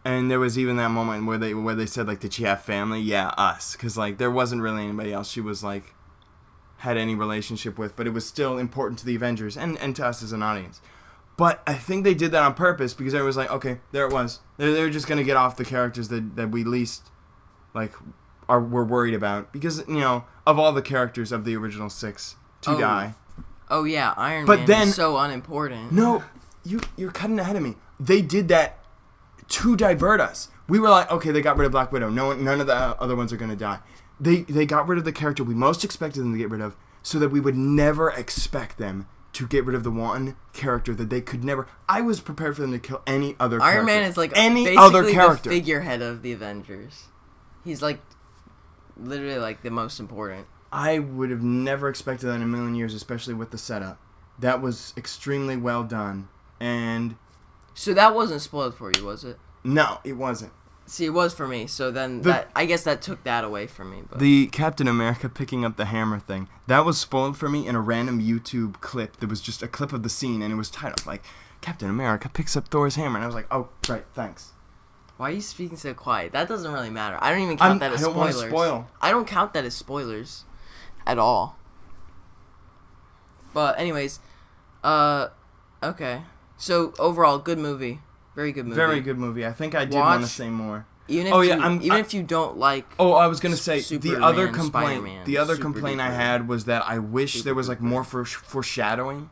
[SPEAKER 1] And there was even that moment where they said, like, did she have family? Yeah, us. Because, like, there wasn't really anybody else she was, like, had any relationship with. But it was still important to the Avengers and to us as an audience. But I think they did that on purpose because everyone was like, okay, there it was. They're just going to get off the characters that we least, like, we're worried about. Because, you know, of all the characters of the original 6 to die.
[SPEAKER 2] Oh, yeah, Iron Man is so unimportant.
[SPEAKER 1] No, you're cutting ahead of me. They did that to divert us. We were like, okay, they got rid of Black Widow. None of the other ones are going to die. They got rid of the character we most expected them to get rid of so that we would never expect them to get rid of the one character that they could never... I was prepared for them to kill any other character.
[SPEAKER 2] Iron Man is like
[SPEAKER 1] any other character.
[SPEAKER 2] The figurehead of the Avengers. He's like literally like the most important.
[SPEAKER 1] I would have never expected that in a million years, especially with the setup. That was extremely well done. And...
[SPEAKER 2] So that wasn't spoiled for you, was it?
[SPEAKER 1] No, it wasn't.
[SPEAKER 2] See, it was for me, so then I guess that took that away from me. But.
[SPEAKER 1] The Captain America picking up the hammer thing, that was spoiled for me in a random YouTube clip. There was just a clip of the scene, and it was titled, like, Captain America picks up Thor's hammer. And I was like, oh, right, thanks.
[SPEAKER 2] Why are you speaking so quiet? That doesn't really matter. I don't even count that as spoilers. I don't want to spoil. I don't count that as spoilers at all. But anyways, okay. So, overall, good movie. Very good movie.
[SPEAKER 1] Very good movie. I think I did want to say more.
[SPEAKER 2] Even if you don't like...
[SPEAKER 1] Oh, I was going to say,
[SPEAKER 2] Superman,
[SPEAKER 1] the other complaint
[SPEAKER 2] Spider-Man,
[SPEAKER 1] the other complaint I had was that I wish there was, like, more foreshadowing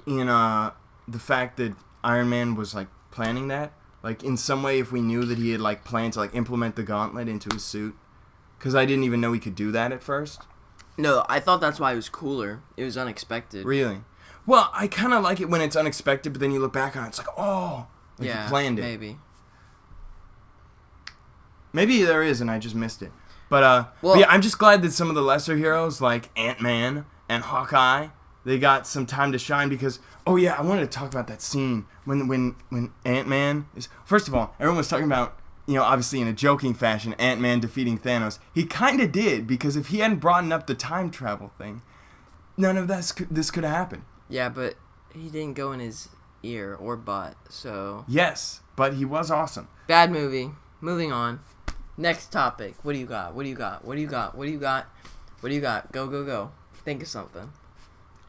[SPEAKER 1] in the fact that Iron Man was, like, planning that. Like, in some way, if we knew that he had, like, planned to, like, implement the gauntlet into his suit. Because I didn't even know he could do that at first.
[SPEAKER 2] No, I thought that's why it was cooler. It was unexpected.
[SPEAKER 1] Really? Well, I kind of like it when it's unexpected, but then you look back on it, it's like, oh... Like
[SPEAKER 2] yeah,
[SPEAKER 1] you planned it.
[SPEAKER 2] Maybe.
[SPEAKER 1] Maybe there is, and I just missed it. But yeah, I'm just glad that some of the lesser heroes like Ant-Man and Hawkeye, they got some time to shine because I wanted to talk about that scene when Ant-Man is, first of all, everyone was talking about, obviously in a joking fashion, Ant-Man defeating Thanos. He kind of did, because if he hadn't brought up the time travel thing, none of this could have happened.
[SPEAKER 2] Yeah, but he didn't go in his ear or butt, so...
[SPEAKER 1] Yes, but he was awesome.
[SPEAKER 2] Bad movie. Moving on. Next topic. What do you got? What do you got? What do you got? What do you got? What do you got? Go, go, go. Think of something.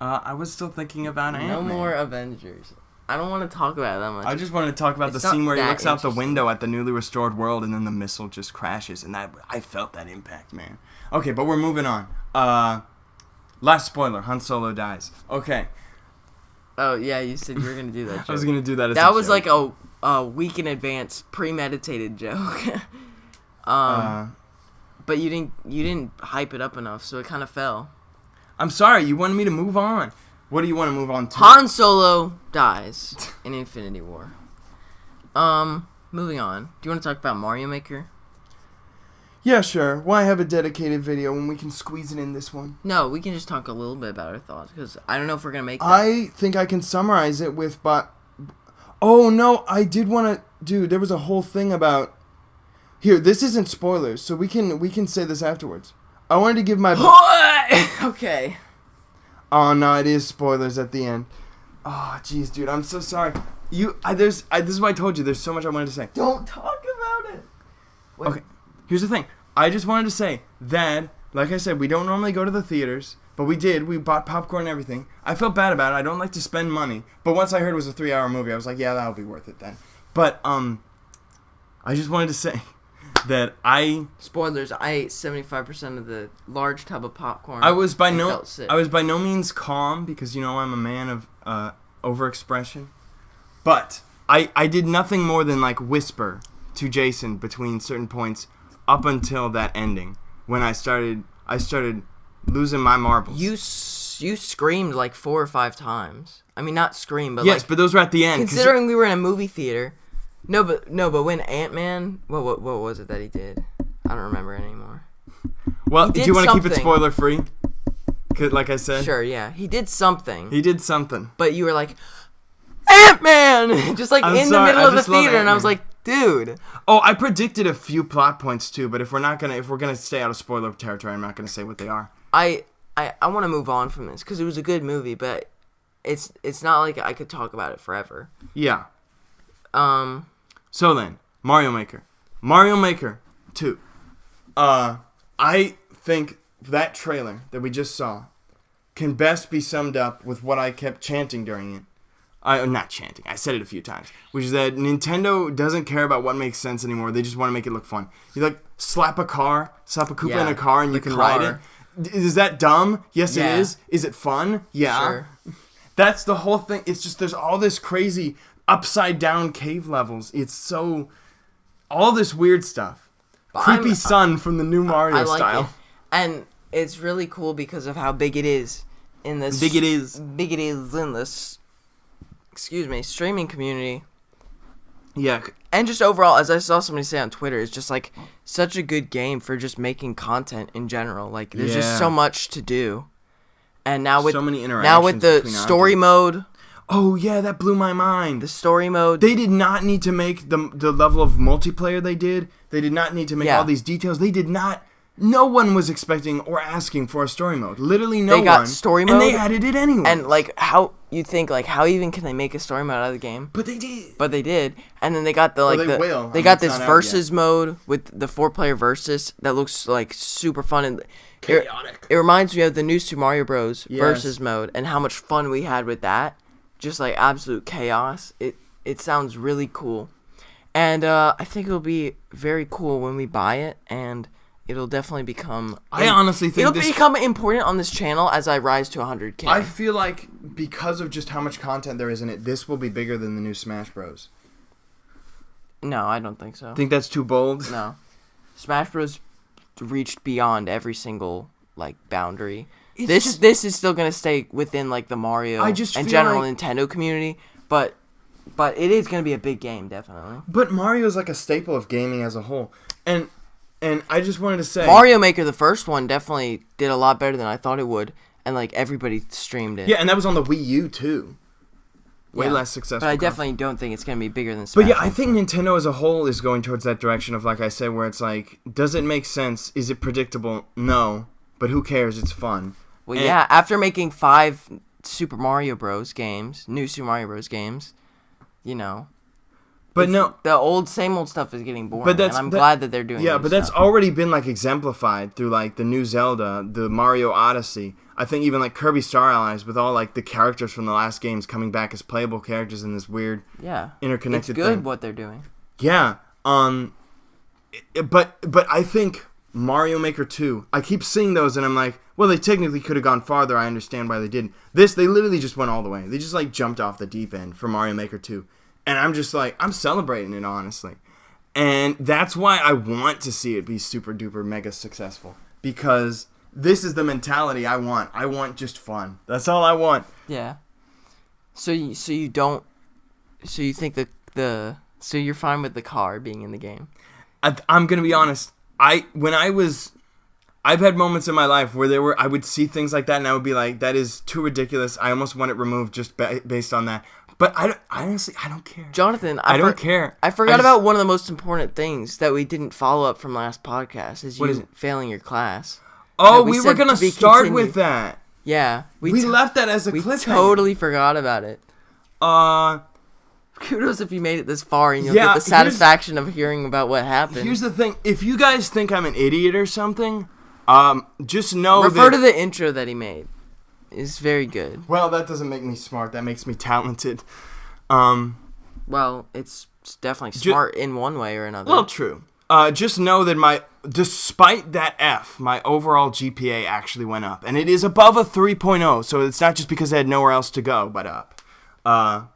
[SPEAKER 1] I was still thinking about Ant-Man.
[SPEAKER 2] No more Avengers. I don't want to talk about it that much.
[SPEAKER 1] I just wanted to talk about the scene where he looks out the window at the newly restored world and then the missile just crashes. And I felt that impact, man. Okay, but we're moving on. Last spoiler. Han Solo dies. Okay.
[SPEAKER 2] Oh, yeah, you said you were going to do that joke.
[SPEAKER 1] I was going to do that as
[SPEAKER 2] that
[SPEAKER 1] a
[SPEAKER 2] was
[SPEAKER 1] joke.
[SPEAKER 2] like a week in advance premeditated joke. But you didn't hype it up enough, so it kind of fell.
[SPEAKER 1] I'm sorry, you wanted me to move on. What do you want to move on to?
[SPEAKER 2] Han Solo dies in Infinity War. Moving on. Do you want to talk about Mario Maker?
[SPEAKER 1] Yeah, sure. Why have a dedicated video when we can squeeze it in this one?
[SPEAKER 2] No, we can just talk a little bit about our thoughts, because I don't know if we're going to make that.
[SPEAKER 1] I think I can summarize it with, oh, no, I did want to... Dude, there was a whole thing about... Here, this isn't spoilers, so we can say this afterwards. I wanted to give my...
[SPEAKER 2] Okay.
[SPEAKER 1] Oh, no, it is spoilers at the end. Oh, jeez, dude, I'm so sorry. This is why I told you, there's so much I wanted to say.
[SPEAKER 2] Don't talk about it. Wait.
[SPEAKER 1] Okay, here's the thing. I just wanted to say that, like I said, we don't normally go to the theaters, but we did. We bought popcorn and everything. I felt bad about it. I don't like to spend money. But once I heard it was a 3-hour movie, I was like, yeah, that'll be worth it then. But, I just wanted to say that
[SPEAKER 2] Spoilers, I ate 75% of the large tub of popcorn.
[SPEAKER 1] I was by no
[SPEAKER 2] felt sick.
[SPEAKER 1] I was by no means calm because I'm a man of overexpression. But I did nothing more than like whisper to Jason between certain points up until that ending when I started losing my marbles.
[SPEAKER 2] You screamed like 4 or 5 times. I mean, not scream, but
[SPEAKER 1] yes, but those were at the end.
[SPEAKER 2] Considering we were in a movie theater. No, but when Ant-Man, what was it that he did? I don't remember anymore.
[SPEAKER 1] Well, do you want to keep it
[SPEAKER 2] something.
[SPEAKER 1] spoiler free? Like I said.
[SPEAKER 2] Sure, yeah, he did something.
[SPEAKER 1] He did something.
[SPEAKER 2] But you were like, Ant-Man, just like in the middle of the theater, and I was like, dude.
[SPEAKER 1] Oh, I predicted a few plot points too, but if we're gonna stay out of spoiler territory, I'm not gonna say what they are.
[SPEAKER 2] I want to move on from this because it was a good movie, but it's not like I could talk about it forever.
[SPEAKER 1] Yeah. So then, Mario Maker 2. I think that trailer that we just saw can best be summed up with what I kept chanting during it. Not chanting, I said it a few times, which is that Nintendo doesn't care about what makes sense anymore. They just want to make it look fun. You like slap a Koopa in a car and you can ride it. Is that dumb? Yes,
[SPEAKER 2] Yeah.
[SPEAKER 1] it is. Is it fun? Yeah.
[SPEAKER 2] Sure.
[SPEAKER 1] That's the whole thing. It's just there's all this crazy upside down cave levels. It's so all this weird stuff.
[SPEAKER 2] But
[SPEAKER 1] Creepy sun from the new Mario
[SPEAKER 2] I like
[SPEAKER 1] style.
[SPEAKER 2] it. And it's really cool because of how big it is in this.
[SPEAKER 1] Big it is
[SPEAKER 2] in this. Streaming community.
[SPEAKER 1] Yeah.
[SPEAKER 2] And just overall, as I saw somebody say on Twitter, it's just like such a good game for just making content in general. Like there's just so much to do. And now with
[SPEAKER 1] so many interactions
[SPEAKER 2] the story mode.
[SPEAKER 1] Oh yeah, that blew my mind.
[SPEAKER 2] The story mode.
[SPEAKER 1] They did not need to make the level of multiplayer they did. They did not need to make all these details. They did not. No one was expecting or asking for a story mode. Literally no one.
[SPEAKER 2] They got story mode.
[SPEAKER 1] And they added it anyway.
[SPEAKER 2] And like how you think like how even can they make a story mode out of the game?
[SPEAKER 1] But they did.
[SPEAKER 2] But they did. And then they got the like they got this versus mode with the 4-player versus that looks like super fun and
[SPEAKER 1] chaotic.
[SPEAKER 2] It reminds me of the new Super Mario Bros. Versus mode and how much fun we had with that. Just like absolute chaos. It sounds really cool. And I think it'll be very cool when we buy it and it'll definitely become...
[SPEAKER 1] I honestly think
[SPEAKER 2] it'll become important on this channel as I rise to 100K.
[SPEAKER 1] I feel like because of just how much content there is in it, this will be bigger than the new Smash Bros.
[SPEAKER 2] No, I don't think so.
[SPEAKER 1] Think that's too bold?
[SPEAKER 2] No. Smash Bros. Reached beyond every single, like, boundary. This is still going to stay within, like, the Mario and general Nintendo community, but it is going to be a big game, definitely.
[SPEAKER 1] But Mario is like a staple of gaming as a whole. And And I just wanted to say,
[SPEAKER 2] Mario Maker, the first one, definitely did a lot better than I thought it would, and like everybody streamed it.
[SPEAKER 1] Yeah, and that was on the Wii U too. Way
[SPEAKER 2] Yeah.
[SPEAKER 1] less successful.
[SPEAKER 2] But I definitely don't think it's gonna be bigger than Smash.
[SPEAKER 1] But yeah, I think Nintendo as a whole is going towards that direction of, like I said, where it's like, does it make sense? Is it predictable? No. But who cares? It's fun.
[SPEAKER 2] Well,
[SPEAKER 1] And-
[SPEAKER 2] yeah, after making 5 Super Mario Bros. Games, new Super Mario Bros. Games, you know.
[SPEAKER 1] But no,
[SPEAKER 2] the same old stuff is getting boring,
[SPEAKER 1] but that's,
[SPEAKER 2] and I'm glad that they're doing.
[SPEAKER 1] Yeah,
[SPEAKER 2] new
[SPEAKER 1] but that's
[SPEAKER 2] stuff.
[SPEAKER 1] already been like exemplified through like the new Zelda, the Mario Odyssey. I think even like Kirby Star Allies, with all like the characters from the last games coming back as playable characters in this weird, interconnected
[SPEAKER 2] It's good
[SPEAKER 1] thing.
[SPEAKER 2] what they're doing.
[SPEAKER 1] Yeah. But I think Mario Maker 2, I keep seeing those and I'm like, well, they technically could have gone farther. I understand why they didn't. This, they literally just went all the way. They just like jumped off the deep end for Mario Maker 2. And I'm just like, I'm celebrating it, honestly. And that's why I want to see it be super duper mega successful. Because this is the mentality I want. I want just fun. That's all I want.
[SPEAKER 2] Yeah. So you think so you're fine with the car being in the game?
[SPEAKER 1] I'm gonna be honest. I've had moments in my life where I would see things like that and I would be like, that is too ridiculous. I almost want it removed just based on that. But honestly, I don't care.
[SPEAKER 2] Jonathan,
[SPEAKER 1] I don't care.
[SPEAKER 2] I forgot about one of the most important things that we didn't follow up from last podcast. Is
[SPEAKER 1] What
[SPEAKER 2] you
[SPEAKER 1] is it?
[SPEAKER 2] failing your class.
[SPEAKER 1] Oh,
[SPEAKER 2] we
[SPEAKER 1] we were
[SPEAKER 2] said
[SPEAKER 1] gonna
[SPEAKER 2] to be
[SPEAKER 1] start
[SPEAKER 2] continued.
[SPEAKER 1] with that.
[SPEAKER 2] Yeah,
[SPEAKER 1] We left that as a
[SPEAKER 2] we
[SPEAKER 1] cliffhanger.
[SPEAKER 2] totally forgot about it. Kudos if you made it this far and you'll
[SPEAKER 1] Yeah,
[SPEAKER 2] get the satisfaction of hearing about what happened.
[SPEAKER 1] Here's the thing: if you guys think I'm an idiot or something, just know
[SPEAKER 2] Refer
[SPEAKER 1] that.
[SPEAKER 2] to the intro that he made. It's very good.
[SPEAKER 1] Well, that doesn't make me smart. That makes me talented.
[SPEAKER 2] Well, it's definitely smart in one way or another.
[SPEAKER 1] Well, true. Just know that despite that F, my overall GPA actually went up. And it is above a 3.0, so it's not just because I had nowhere else to go, but up. I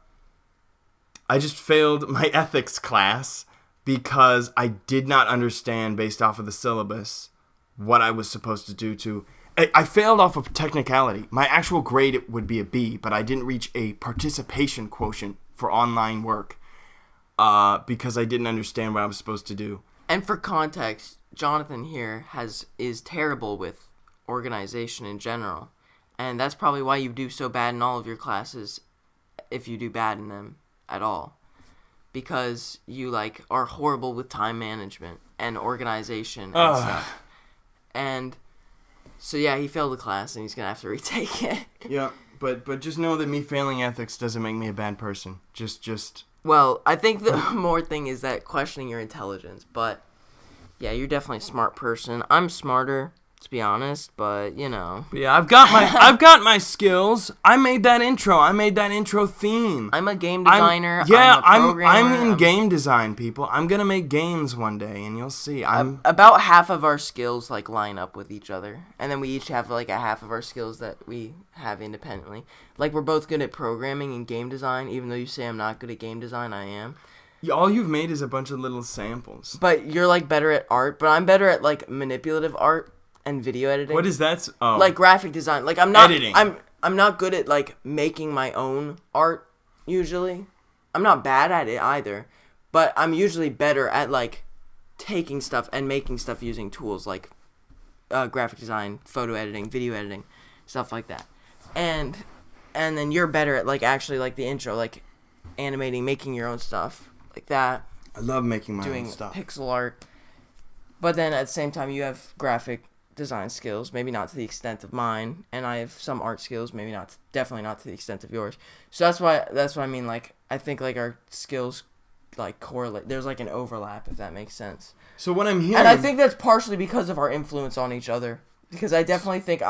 [SPEAKER 1] just failed my ethics class because I did not understand, based off of the syllabus, what I was supposed to do to... I failed off of technicality. My actual grade would be a B, but I didn't reach a participation quotient for online work because I didn't understand what I was supposed to do.
[SPEAKER 2] And for context, Jonathan here is terrible with organization in general. And that's probably why you do so bad in all of your classes, if you do bad in them at all. Because you are horrible with time management and organization and stuff. And so yeah, he failed the class and he's gonna have to retake it.
[SPEAKER 1] Yeah, but just know that me failing ethics doesn't make me a bad person. Just.
[SPEAKER 2] Well, I think the more thing is that questioning your intelligence. But yeah, you're definitely a smart person. I'm smarter, to be honest, but you know.
[SPEAKER 1] Yeah, I've got my skills. I made that intro. I made that intro theme.
[SPEAKER 2] I'm a game designer.
[SPEAKER 1] I'm in game design, people. I'm gonna make games one day, and you'll see.
[SPEAKER 2] About half of our skills line up with each other, and then we each have a half of our skills that we have independently. We're both good at programming and game design, even though you say I'm not good at game design. I am.
[SPEAKER 1] All you've made is a bunch of little samples.
[SPEAKER 2] But you're better at art, but I'm better at manipulative art and video editing.
[SPEAKER 1] What is that?
[SPEAKER 2] Graphic design. I'm not
[SPEAKER 1] editing.
[SPEAKER 2] I'm not good at making my own art usually. I'm not bad at it either, but I'm usually better at taking stuff and making stuff using tools like graphic design, photo editing, video editing, stuff like that. And then you're better at actually the intro, animating, making your own stuff like that.
[SPEAKER 1] I love making my
[SPEAKER 2] doing
[SPEAKER 1] own stuff.
[SPEAKER 2] Pixel art. But then at the same time you have graphic design skills, maybe not to the extent of mine, and I have some art skills, definitely not to the extent of yours. So that's what I mean. I think our skills correlate. There's an overlap, if that makes sense.
[SPEAKER 1] So what I'm hearing,
[SPEAKER 2] and I think that's partially because of our influence on each other. Because I definitely think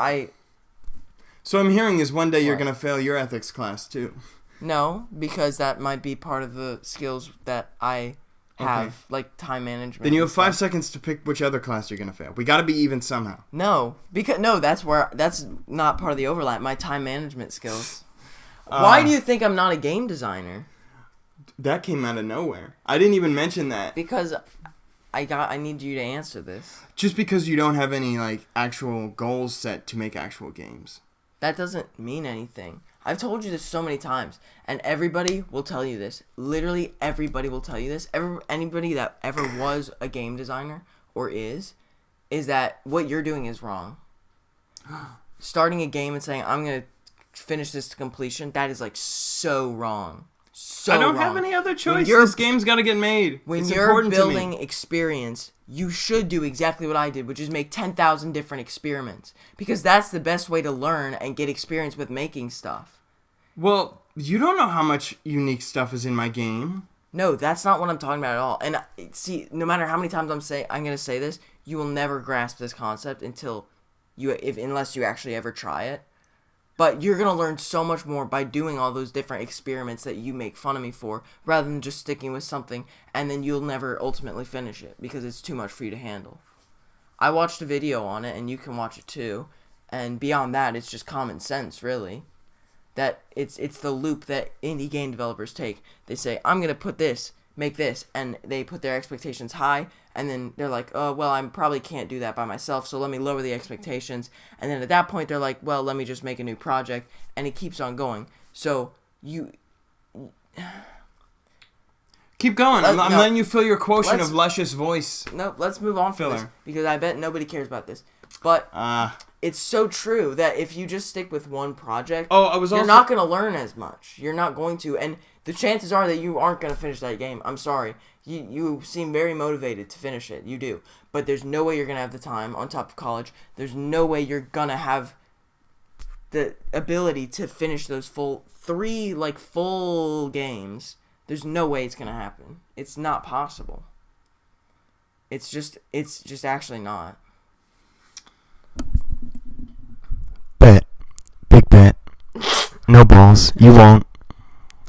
[SPEAKER 1] So I'm hearing is one day you're gonna fail your ethics class too.
[SPEAKER 2] No, because that might be part of the skills that I have, time management.
[SPEAKER 1] Then you have 5 seconds to pick which other class you're gonna fail. We gotta be even somehow.
[SPEAKER 2] No, that's not part of the overlap. My time management skills. Why do you think I'm not a game designer?
[SPEAKER 1] That came out of nowhere. I didn't even mention that.
[SPEAKER 2] Because I need you to answer this.
[SPEAKER 1] Just because you don't have any actual goals set to make actual games.
[SPEAKER 2] That doesn't mean anything. I've told you this so many times, and everybody will tell you this. Literally everybody will tell you this. Anybody that ever was a game designer or is that what you're doing is wrong. Starting a game and saying, I'm going to finish this to completion, that is, like, so wrong. So
[SPEAKER 1] I don't
[SPEAKER 2] wrong.
[SPEAKER 1] have any other choice. This game's got to get made.
[SPEAKER 2] When
[SPEAKER 1] it's
[SPEAKER 2] you're
[SPEAKER 1] important
[SPEAKER 2] building
[SPEAKER 1] to me.
[SPEAKER 2] experience, you should do exactly what I did, which is make 10,000 different experiments. Because that's the best way to learn and get experience with making stuff.
[SPEAKER 1] Well, you don't know how much unique stuff is in my game.
[SPEAKER 2] No, that's not what I'm talking about at all. And see, no matter how many times I'm going to say this, you will never grasp this concept unless you actually ever try it. But you're going to learn so much more by doing all those different experiments that you make fun of me for, rather than just sticking with something, and then you'll never ultimately finish it, because it's too much for you to handle. I watched a video on it, and you can watch it too, and beyond that, it's just common sense, really. That it's the loop that indie game developers take. They say, I'm going to put this, make this, and they put their expectations high, and then they're like, oh, well, I probably can't do that by myself, so let me lower the expectations, and then at that point, they're like, well, let me just make a new project, and it keeps on going. So, you...
[SPEAKER 1] Keep going. I'm letting you fill your quotient of luscious voice.
[SPEAKER 2] No, let's move on from this, because I bet nobody cares about this. But it's so true that if you just stick with one project, you're not going to learn as much. You're not going to, and the chances are that you aren't going to finish that game. I'm sorry. You seem very motivated to finish it. You do. But there's no way you're going to have the time on top of college. There's no way you're going to have the ability to finish those three full games. There's no way it's going to happen. It's not possible. It's just actually not.
[SPEAKER 1] Bet. Big bet. No balls. You won't.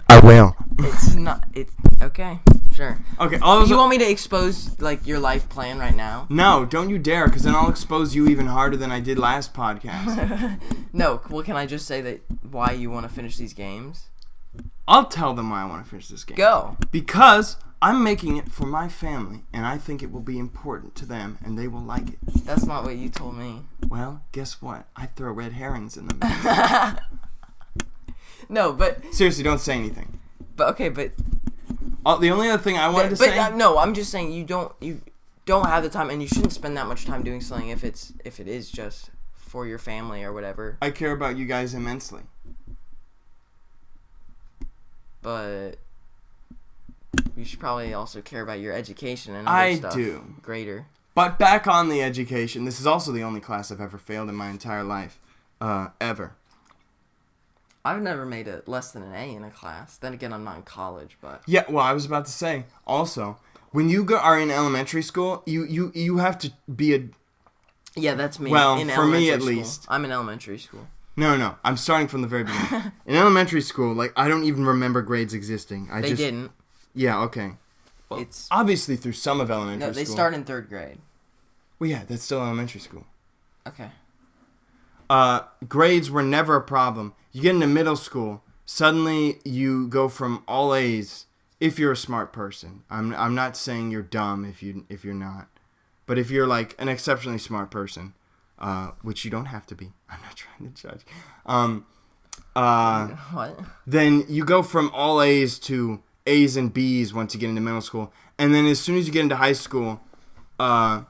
[SPEAKER 1] I will.
[SPEAKER 2] It's not. It's okay. Sure.
[SPEAKER 1] Okay.
[SPEAKER 2] You want me to expose your life plan right now?
[SPEAKER 1] No, don't you dare, because then I'll expose you even harder than I did last podcast.
[SPEAKER 2] No. Well, can I just say that why you want to finish these games?
[SPEAKER 1] I'll tell them why I want to finish this game.
[SPEAKER 2] Go.
[SPEAKER 1] Because I'm making it for my family, and I think it will be important to them, and they will like it.
[SPEAKER 2] That's not what you told me.
[SPEAKER 1] Well, guess what? I throw red herrings in the mix.
[SPEAKER 2] No, but...
[SPEAKER 1] Seriously, don't say anything.
[SPEAKER 2] But, okay, but...
[SPEAKER 1] The only other thing I wanted to say...
[SPEAKER 2] no, I'm just saying you don't have the time, and you shouldn't spend that much time doing something if it is just for your family or whatever.
[SPEAKER 1] I care about you guys immensely.
[SPEAKER 2] But you should probably also care about your education and other stuff. I do. Greater.
[SPEAKER 1] But back on the education, this is also the only class I've ever failed in my entire life. Ever.
[SPEAKER 2] I've never made less than an A in a class. Then again, I'm not in college, but...
[SPEAKER 1] Yeah, well, I was about to say, also, when you are in elementary school, you have to be a...
[SPEAKER 2] Yeah, that's me.
[SPEAKER 1] Well, for me at least.
[SPEAKER 2] I'm in elementary school.
[SPEAKER 1] No, I'm starting from the very beginning. In elementary school, I don't even remember grades existing.
[SPEAKER 2] They didn't.
[SPEAKER 1] Yeah, okay. Well, it's obviously through some of elementary school.
[SPEAKER 2] No, they start in 3rd grade.
[SPEAKER 1] Well, yeah, that's still elementary school.
[SPEAKER 2] Okay.
[SPEAKER 1] Grades were never a problem. You get into middle school, suddenly you go from all A's if you're a smart person. I'm not saying you're dumb if you're not. But if you're an exceptionally smart person, which you don't have to be. I'm not trying to judge.
[SPEAKER 2] What?
[SPEAKER 1] Then you go from all A's to A's and B's once you get into middle school. And then as soon as you get into high school, no,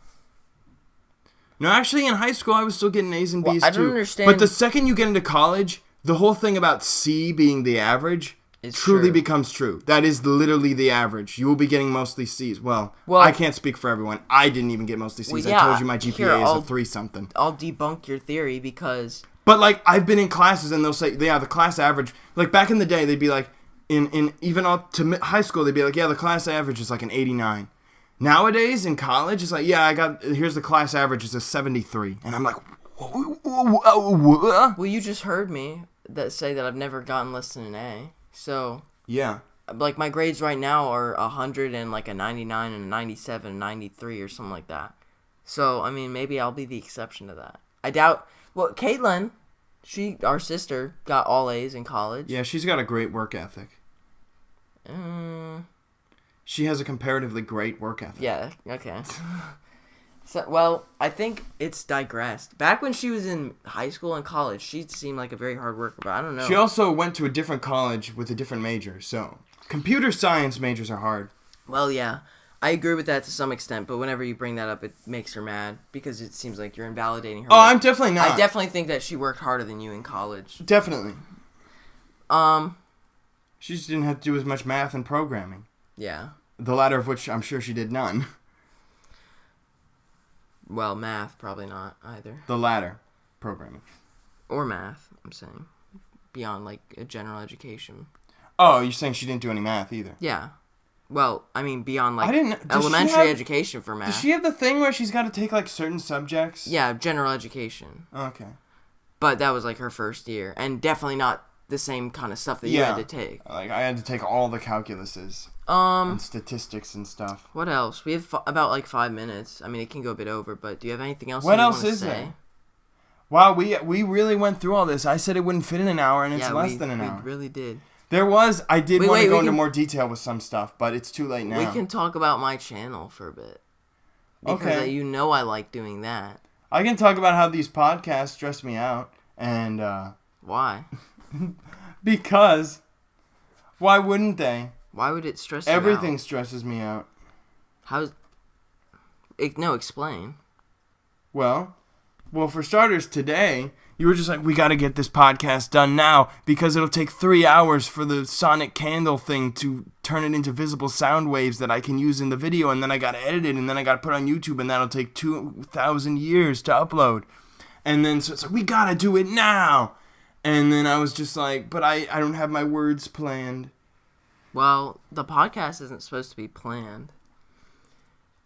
[SPEAKER 1] actually in high school I was still getting A's and B's too.
[SPEAKER 2] I don't understand.
[SPEAKER 1] But the second you get into college, the whole thing about C being the average truly becomes true. That is literally the average. You will be getting mostly C's. Well, I can't speak for everyone. I didn't even get mostly C's. I told you my GPA is a 3-something.
[SPEAKER 2] I'll debunk your theory because...
[SPEAKER 1] But, I've been in classes and they'll say, yeah, the class average... back in the day, they'd be like, in even up to high school, they'd be like, yeah, the class average is an 89. Nowadays, in college, it's here's the class average, it's a 73. And I'm like, what?
[SPEAKER 2] Well, you just heard me say that I've never gotten less than an A. So,
[SPEAKER 1] yeah.
[SPEAKER 2] My grades right now are 100 and a 99 and a 97 and 93 or something like that. So, I mean, maybe I'll be the exception to that. I doubt... Well, Caitlin, our sister, got all A's in college.
[SPEAKER 1] Yeah, she's got a great work ethic. She has a comparatively great work ethic.
[SPEAKER 2] Yeah, okay. So, well, I think it's digressed. Back when she was in high school and college, she seemed like a very hard worker, but I don't know.
[SPEAKER 1] She also went to a different college with a different major, so computer science majors are hard.
[SPEAKER 2] Well, yeah. I agree with that to some extent, but whenever you bring that up, it makes her mad because it seems like you're invalidating her.
[SPEAKER 1] Oh,
[SPEAKER 2] work.
[SPEAKER 1] I'm definitely not.
[SPEAKER 2] I definitely think that she worked harder than you in college.
[SPEAKER 1] Definitely.
[SPEAKER 3] She just didn't have to do as much math and programming.
[SPEAKER 2] Yeah.
[SPEAKER 3] The latter of which I'm sure she did none.
[SPEAKER 2] Well, math, probably not either.
[SPEAKER 3] The latter. Programming.
[SPEAKER 2] Or math, I'm saying. Beyond, like, a general education.
[SPEAKER 3] Oh, you're saying she didn't do any math either?
[SPEAKER 2] Yeah. Well, I mean, beyond, like,
[SPEAKER 3] does
[SPEAKER 2] elementary education for math.
[SPEAKER 3] Does she have the thing where she's got to take, like, certain subjects?
[SPEAKER 2] Yeah, general education.
[SPEAKER 3] Okay.
[SPEAKER 2] But that was, like, her first year. And definitely not the same kind of stuff that you had to take.
[SPEAKER 3] Like, I had to take all the calculuses. And statistics and stuff.
[SPEAKER 2] What else? We have about, like, 5 minutes. I mean, it can go a bit over, but do you have anything else
[SPEAKER 1] What
[SPEAKER 2] you
[SPEAKER 1] else
[SPEAKER 2] want to
[SPEAKER 1] is
[SPEAKER 2] say?
[SPEAKER 1] there? Wow, we really went through all this. I said it wouldn't fit in an hour, and it's less than an hour.
[SPEAKER 2] We really did.
[SPEAKER 1] I did want to go into
[SPEAKER 3] more detail with some stuff, but it's too late now.
[SPEAKER 2] We can talk about my channel for a bit. Because you know I like doing that.
[SPEAKER 3] I can talk about how these podcasts stress me out, and
[SPEAKER 2] Why?
[SPEAKER 3] because why wouldn't they?
[SPEAKER 2] Why would it stress you out?
[SPEAKER 3] Everything stresses me out.
[SPEAKER 2] No, explain.
[SPEAKER 1] Well, for starters, today, you were just like, we got to get this podcast done now because it'll take 3 hours for the sonic candle thing to turn it into visible sound waves that I can use in the video, and then I got to edit it, and then I got to put it on YouTube, and that'll take 2,000 years to upload. And then, so it's like, we got to do it now. And then I was just like, but I don't have my words planned.
[SPEAKER 2] Well, the podcast isn't supposed to be planned.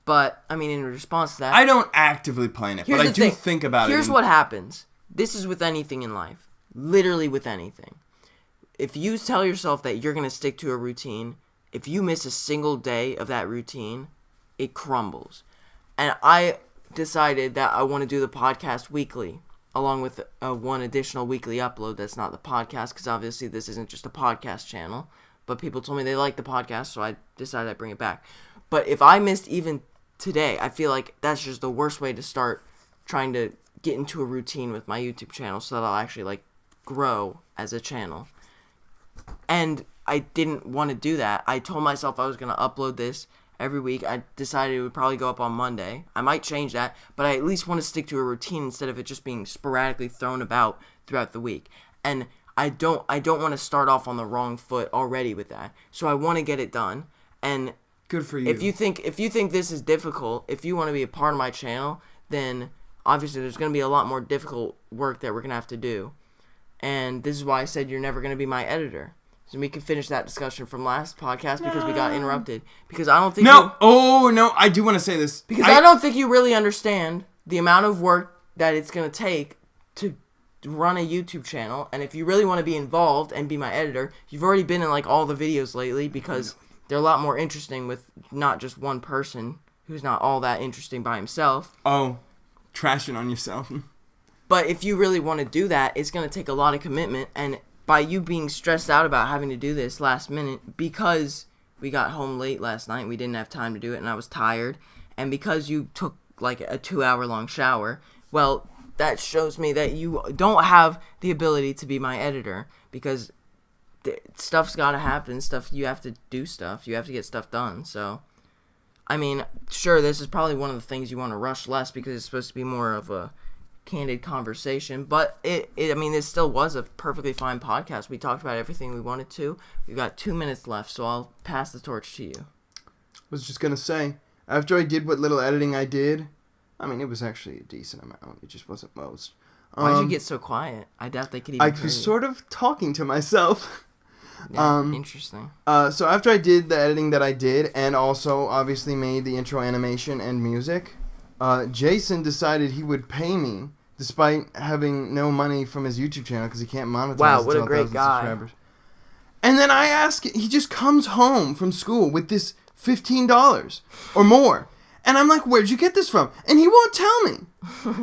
[SPEAKER 2] But, I mean, in response to that...
[SPEAKER 1] I don't actively plan it, but I do think about it.
[SPEAKER 2] Here's what happens. This is with anything in life. Literally with anything. If you tell yourself that you're going to stick to a routine, if you miss a single day of that routine, it crumbles. And I decided that I want to do the podcast weekly, along with one additional weekly upload that's not the podcast, because obviously this isn't just a podcast channel. But people told me they like the podcast, so I decided I'd bring it back. But if I missed even today, I feel like that's just the worst way to start trying to get into a routine with my YouTube channel so that I'll actually, like, grow as a channel. And I didn't want to do that. I told myself I was going to upload this every week. I decided it would probably go up on Monday. I might change that, but I at least want to stick to a routine instead of it just being sporadically thrown about throughout the week. And I don't want to start off on the wrong foot already with that. So I want to get it done. And
[SPEAKER 1] good for you.
[SPEAKER 2] If you think this is difficult, if you want to be a part of my channel, then obviously there's going to be a lot more difficult work that we're going to have to do. And this is why I said you're never going to be my editor. So we can finish that discussion from last podcast because we got interrupted. Because I don't think
[SPEAKER 1] I do want to say this.
[SPEAKER 2] Because I don't think you really understand the amount of work that it's going to take to run a YouTube channel. And if you really want to be involved and be my editor, you've already been in, like, all the videos lately because they're a lot more interesting with not just one person who's not all that interesting by himself.
[SPEAKER 1] Oh, trashing on yourself.
[SPEAKER 2] But if you really want to do that, it's going to take a lot of commitment. And by you being stressed out about having to do this last minute because we got home late last night and we didn't have time to do it and I was tired, and because you took, like, a 2-hour-long shower, well, that shows me that you don't have the ability to be my editor because stuff's got to happen. You have to do stuff. You have to get stuff done. So, I mean, sure, this is probably one of the things you want to rush less because it's supposed to be more of a candid conversation. But it still was a perfectly fine podcast. We talked about everything we wanted to. We've got 2 minutes left, so I'll pass the torch to you.
[SPEAKER 1] I was just going to say, after I did what little editing I did, I mean, it was actually a decent amount. It just wasn't most.
[SPEAKER 2] Why'd you get so quiet? I doubt they could even hear you.
[SPEAKER 1] I was sort of talking to myself.
[SPEAKER 2] Yeah, interesting.
[SPEAKER 1] So after I did the editing that I did, and also obviously made the intro animation and music, Jason decided he would pay me, despite having no money from his YouTube channel, because he can't monetize.
[SPEAKER 2] Wow, what a great guy. Subscribers.
[SPEAKER 1] And then I ask, he just comes home from school with this $15 or more. And I'm like, where'd you get this from? And he won't tell me.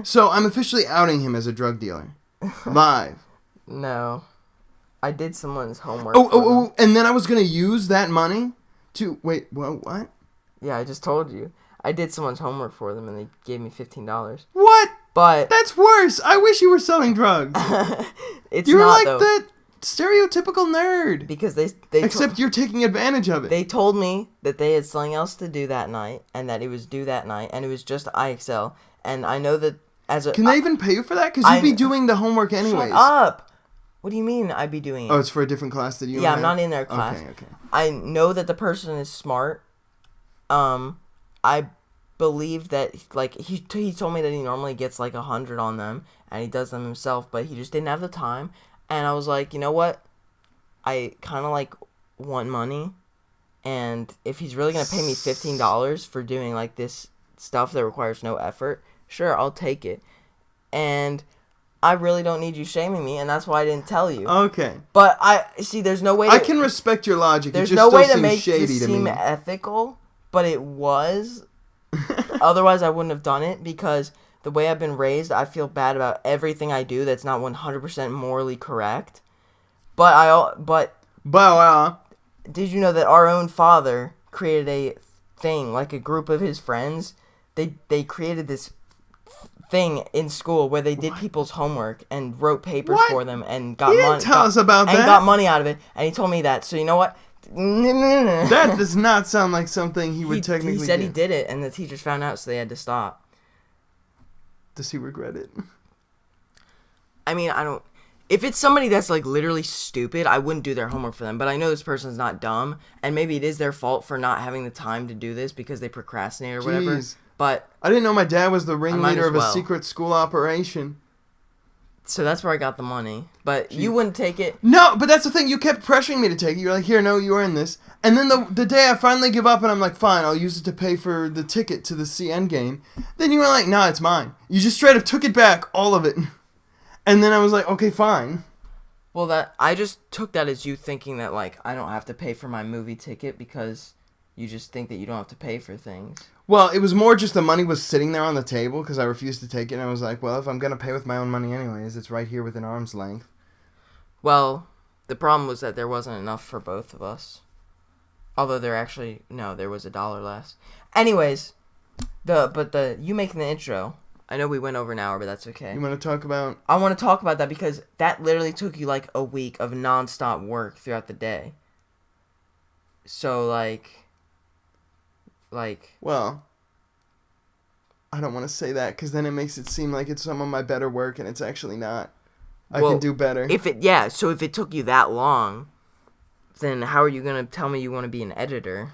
[SPEAKER 1] So I'm officially outing him as a drug dealer. Live.
[SPEAKER 2] No. I did someone's homework.
[SPEAKER 1] And then I was going to use that money to... Wait, what?
[SPEAKER 2] Yeah, I just told you. I did someone's homework for them and they gave me $15.
[SPEAKER 1] What?
[SPEAKER 2] But...
[SPEAKER 1] That's worse. I wish you were selling drugs.
[SPEAKER 2] It's
[SPEAKER 1] You're
[SPEAKER 2] not,
[SPEAKER 1] like
[SPEAKER 2] though.
[SPEAKER 1] the... stereotypical nerd.
[SPEAKER 2] Because they
[SPEAKER 1] except you're taking advantage of it.
[SPEAKER 2] They told me that they had something else to do that night, and that it was due that night, and it was just IXL. And I know that
[SPEAKER 1] Can they even pay you for that? Because you'd be doing the homework anyways.
[SPEAKER 2] Shut up! What do you mean I'd be doing it?
[SPEAKER 1] Oh, it's for a different class that you.
[SPEAKER 2] Yeah, I'm not in their class.
[SPEAKER 1] Okay.
[SPEAKER 2] I know that the person is smart. I believe that he told me that he normally gets like 100 on them, and he does them himself, but he just didn't have the time. And I was like, you know what? I kind of like want money, and if he's really gonna pay me $15 for doing like this stuff that requires no effort, sure, I'll take it. And I really don't need you shaming me, and that's why I didn't tell you.
[SPEAKER 1] Okay.
[SPEAKER 2] But there's no way
[SPEAKER 1] I can respect your logic.
[SPEAKER 2] There's
[SPEAKER 1] it just
[SPEAKER 2] no way to
[SPEAKER 1] seems
[SPEAKER 2] make
[SPEAKER 1] shady
[SPEAKER 2] this
[SPEAKER 1] to
[SPEAKER 2] seem
[SPEAKER 1] me.
[SPEAKER 2] ethical, but it was. Otherwise, I wouldn't have done it, because the way I've been raised, I feel bad about everything I do that's not 100% morally correct. But did you know that our own father created a thing, like a group of his friends? They created this thing in school where they did people's homework and wrote papers for them and got money.
[SPEAKER 1] He didn't tell us about that.
[SPEAKER 2] And got money out of it, and he told me that. So you know what?
[SPEAKER 1] That does not sound like something he would technically do.
[SPEAKER 2] He said he did it, and the teachers found out, so they had to stop.
[SPEAKER 1] Does he regret it?
[SPEAKER 2] I mean, I don't... If it's somebody that's, like, literally stupid, I wouldn't do their homework for them. But I know this person's not dumb, and maybe it is their fault for not having the time to do this because they procrastinate or whatever.
[SPEAKER 1] Jeez.
[SPEAKER 2] But...
[SPEAKER 1] I didn't know my dad was the ringleader of a
[SPEAKER 2] well.
[SPEAKER 1] secret school operation.
[SPEAKER 2] So that's where I got the money. But you wouldn't take it.
[SPEAKER 1] No, but that's the thing. You kept pressuring me to take it. You're like, here, no, you earn this. And then the day I finally give up and I'm like, fine, I'll use it to pay for the ticket to the Endgame. Then you were like, nah, it's mine. You just straight up took it back, all of it. And then I was like, okay, fine.
[SPEAKER 2] Well, I just took that as you thinking that, like, I don't have to pay for my movie ticket because you just think that you don't have to pay for things.
[SPEAKER 1] Well, it was more just the money was sitting there on the table because I refused to take it. And I was like, well, if I'm going to pay with my own money anyways, it's right here within arm's length.
[SPEAKER 2] Well, the problem was that there wasn't enough for both of us. Although there was $1 less. Anyways, you making the intro, I know we went over an hour, but that's okay.
[SPEAKER 1] You want to talk about...
[SPEAKER 2] I want to talk about that because that literally took you like a week of nonstop work throughout the day. So, like...
[SPEAKER 1] Well, I don't want to say that because then it makes it seem like it's some of my better work and it's actually not. I can do better.
[SPEAKER 2] So if it took you that long, then how are you going to tell me you want to be an editor?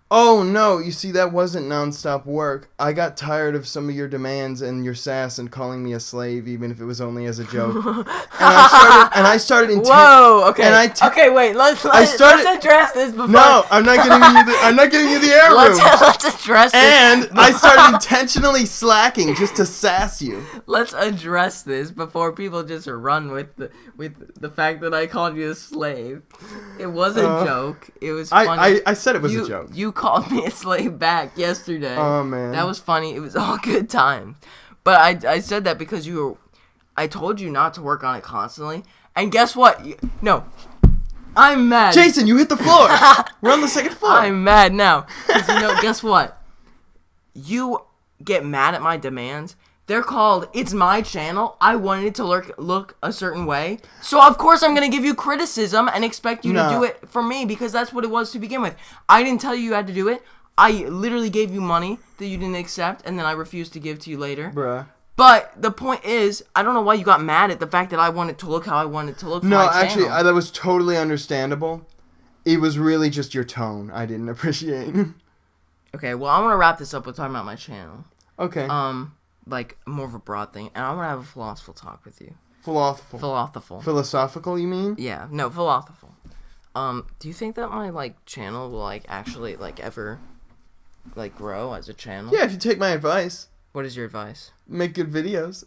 [SPEAKER 1] Oh, no. You see, that wasn't nonstop work. I got tired of some of your demands and your sass and calling me a slave, even if it was only as a joke. and I started
[SPEAKER 2] Whoa, okay. Okay, wait. Let's address this before.
[SPEAKER 1] No, I'm not giving you the air room.
[SPEAKER 2] Let's address this.
[SPEAKER 1] And I started intentionally slacking just to sass you.
[SPEAKER 2] Let's address this before people just run with the fact that I called you a slave. It was a joke. It was funny.
[SPEAKER 1] I said it was a joke.
[SPEAKER 2] You called me a slave back yesterday.
[SPEAKER 1] Oh, man.
[SPEAKER 2] That was funny. It was all good times. But I said that because I told you not to work on it constantly. And guess what? No. I'm mad.
[SPEAKER 1] Jason, you hit the floor. We're on the second floor.
[SPEAKER 2] I'm mad now. Because, guess what? You get mad at my demands. They're called, it's my channel. I wanted it to look a certain way. So, of course, I'm going to give you criticism and expect you to do it for me because that's what it was to begin with. I didn't tell you had to do it. I literally gave you money that you didn't accept, and then I refused to give to you later.
[SPEAKER 1] Bruh.
[SPEAKER 2] But the point is, I don't know why you got mad at the fact that I wanted to look how I wanted to look for my channel.
[SPEAKER 1] No, actually, that was totally understandable. It was really just your tone I didn't appreciate.
[SPEAKER 2] Okay, well, I want to wrap this up with talking about my channel.
[SPEAKER 1] Okay.
[SPEAKER 2] Like, more of a broad thing. And I want to have a philosophical talk with you.
[SPEAKER 1] Philosophical, you mean?
[SPEAKER 2] Yeah, no, philosophical. Do you think that my, like, channel will, like, actually, like, ever, like, grow as a channel?
[SPEAKER 1] Yeah, if you take my advice.
[SPEAKER 2] What is your advice?
[SPEAKER 1] Make good videos.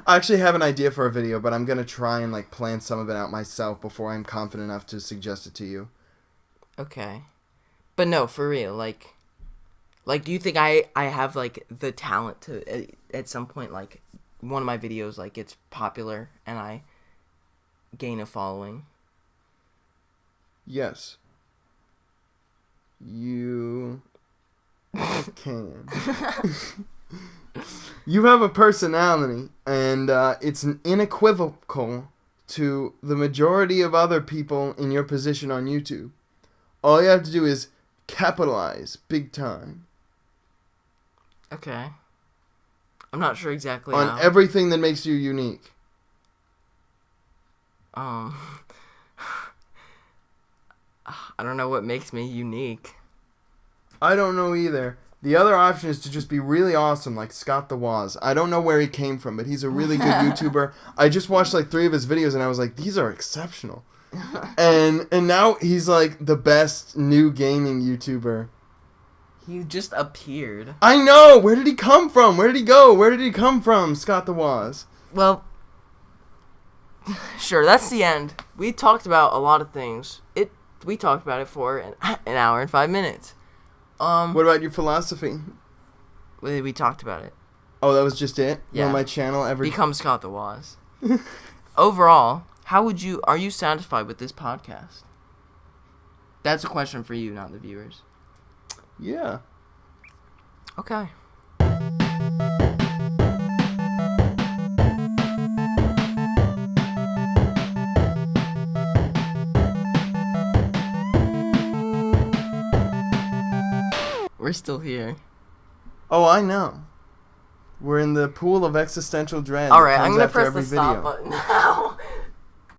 [SPEAKER 1] I actually have an idea for a video, but I'm going to try and, like, plan some of it out myself before I'm confident enough to suggest it to you.
[SPEAKER 2] Okay. But no, for real, like, do you think I have, like, the talent to, at some point, like, one of my videos, like, gets popular and I gain a following?
[SPEAKER 1] Yes. You can. You have a personality, and it's unequivocal to the majority of other people in your position on YouTube. All you have to do is capitalize big time.
[SPEAKER 2] Okay. I'm not sure exactly
[SPEAKER 1] on
[SPEAKER 2] how.
[SPEAKER 1] everything that makes you unique.
[SPEAKER 2] I don't know what makes me unique.
[SPEAKER 1] I don't know either. The other option is to just be really awesome, like Scott the Woz. I don't know where he came from, but he's a really good YouTuber. I just watched like 3 of his videos, and I was like, these are exceptional. and now he's like the best new gaming YouTuber.
[SPEAKER 2] He just appeared.
[SPEAKER 1] I know! Where did he come from? Where did he go? Where did he come from, Scott the Woz?
[SPEAKER 2] Well, sure, that's the end. We talked about a lot of things. We talked about it for an hour and 5 minutes.
[SPEAKER 1] What about your philosophy?
[SPEAKER 2] We talked about it.
[SPEAKER 1] Oh, that was just it?
[SPEAKER 2] Yeah.
[SPEAKER 1] Will my channel ever...
[SPEAKER 2] Become Scott the Woz. Overall, are you satisfied with this podcast? That's a question for you, not the viewers.
[SPEAKER 1] Yeah.
[SPEAKER 2] Okay. We're still here.
[SPEAKER 1] Oh, I know. We're in the pool of existential dread.
[SPEAKER 2] All right, I'm
[SPEAKER 1] going
[SPEAKER 2] gonna
[SPEAKER 1] to
[SPEAKER 2] press the stop button now.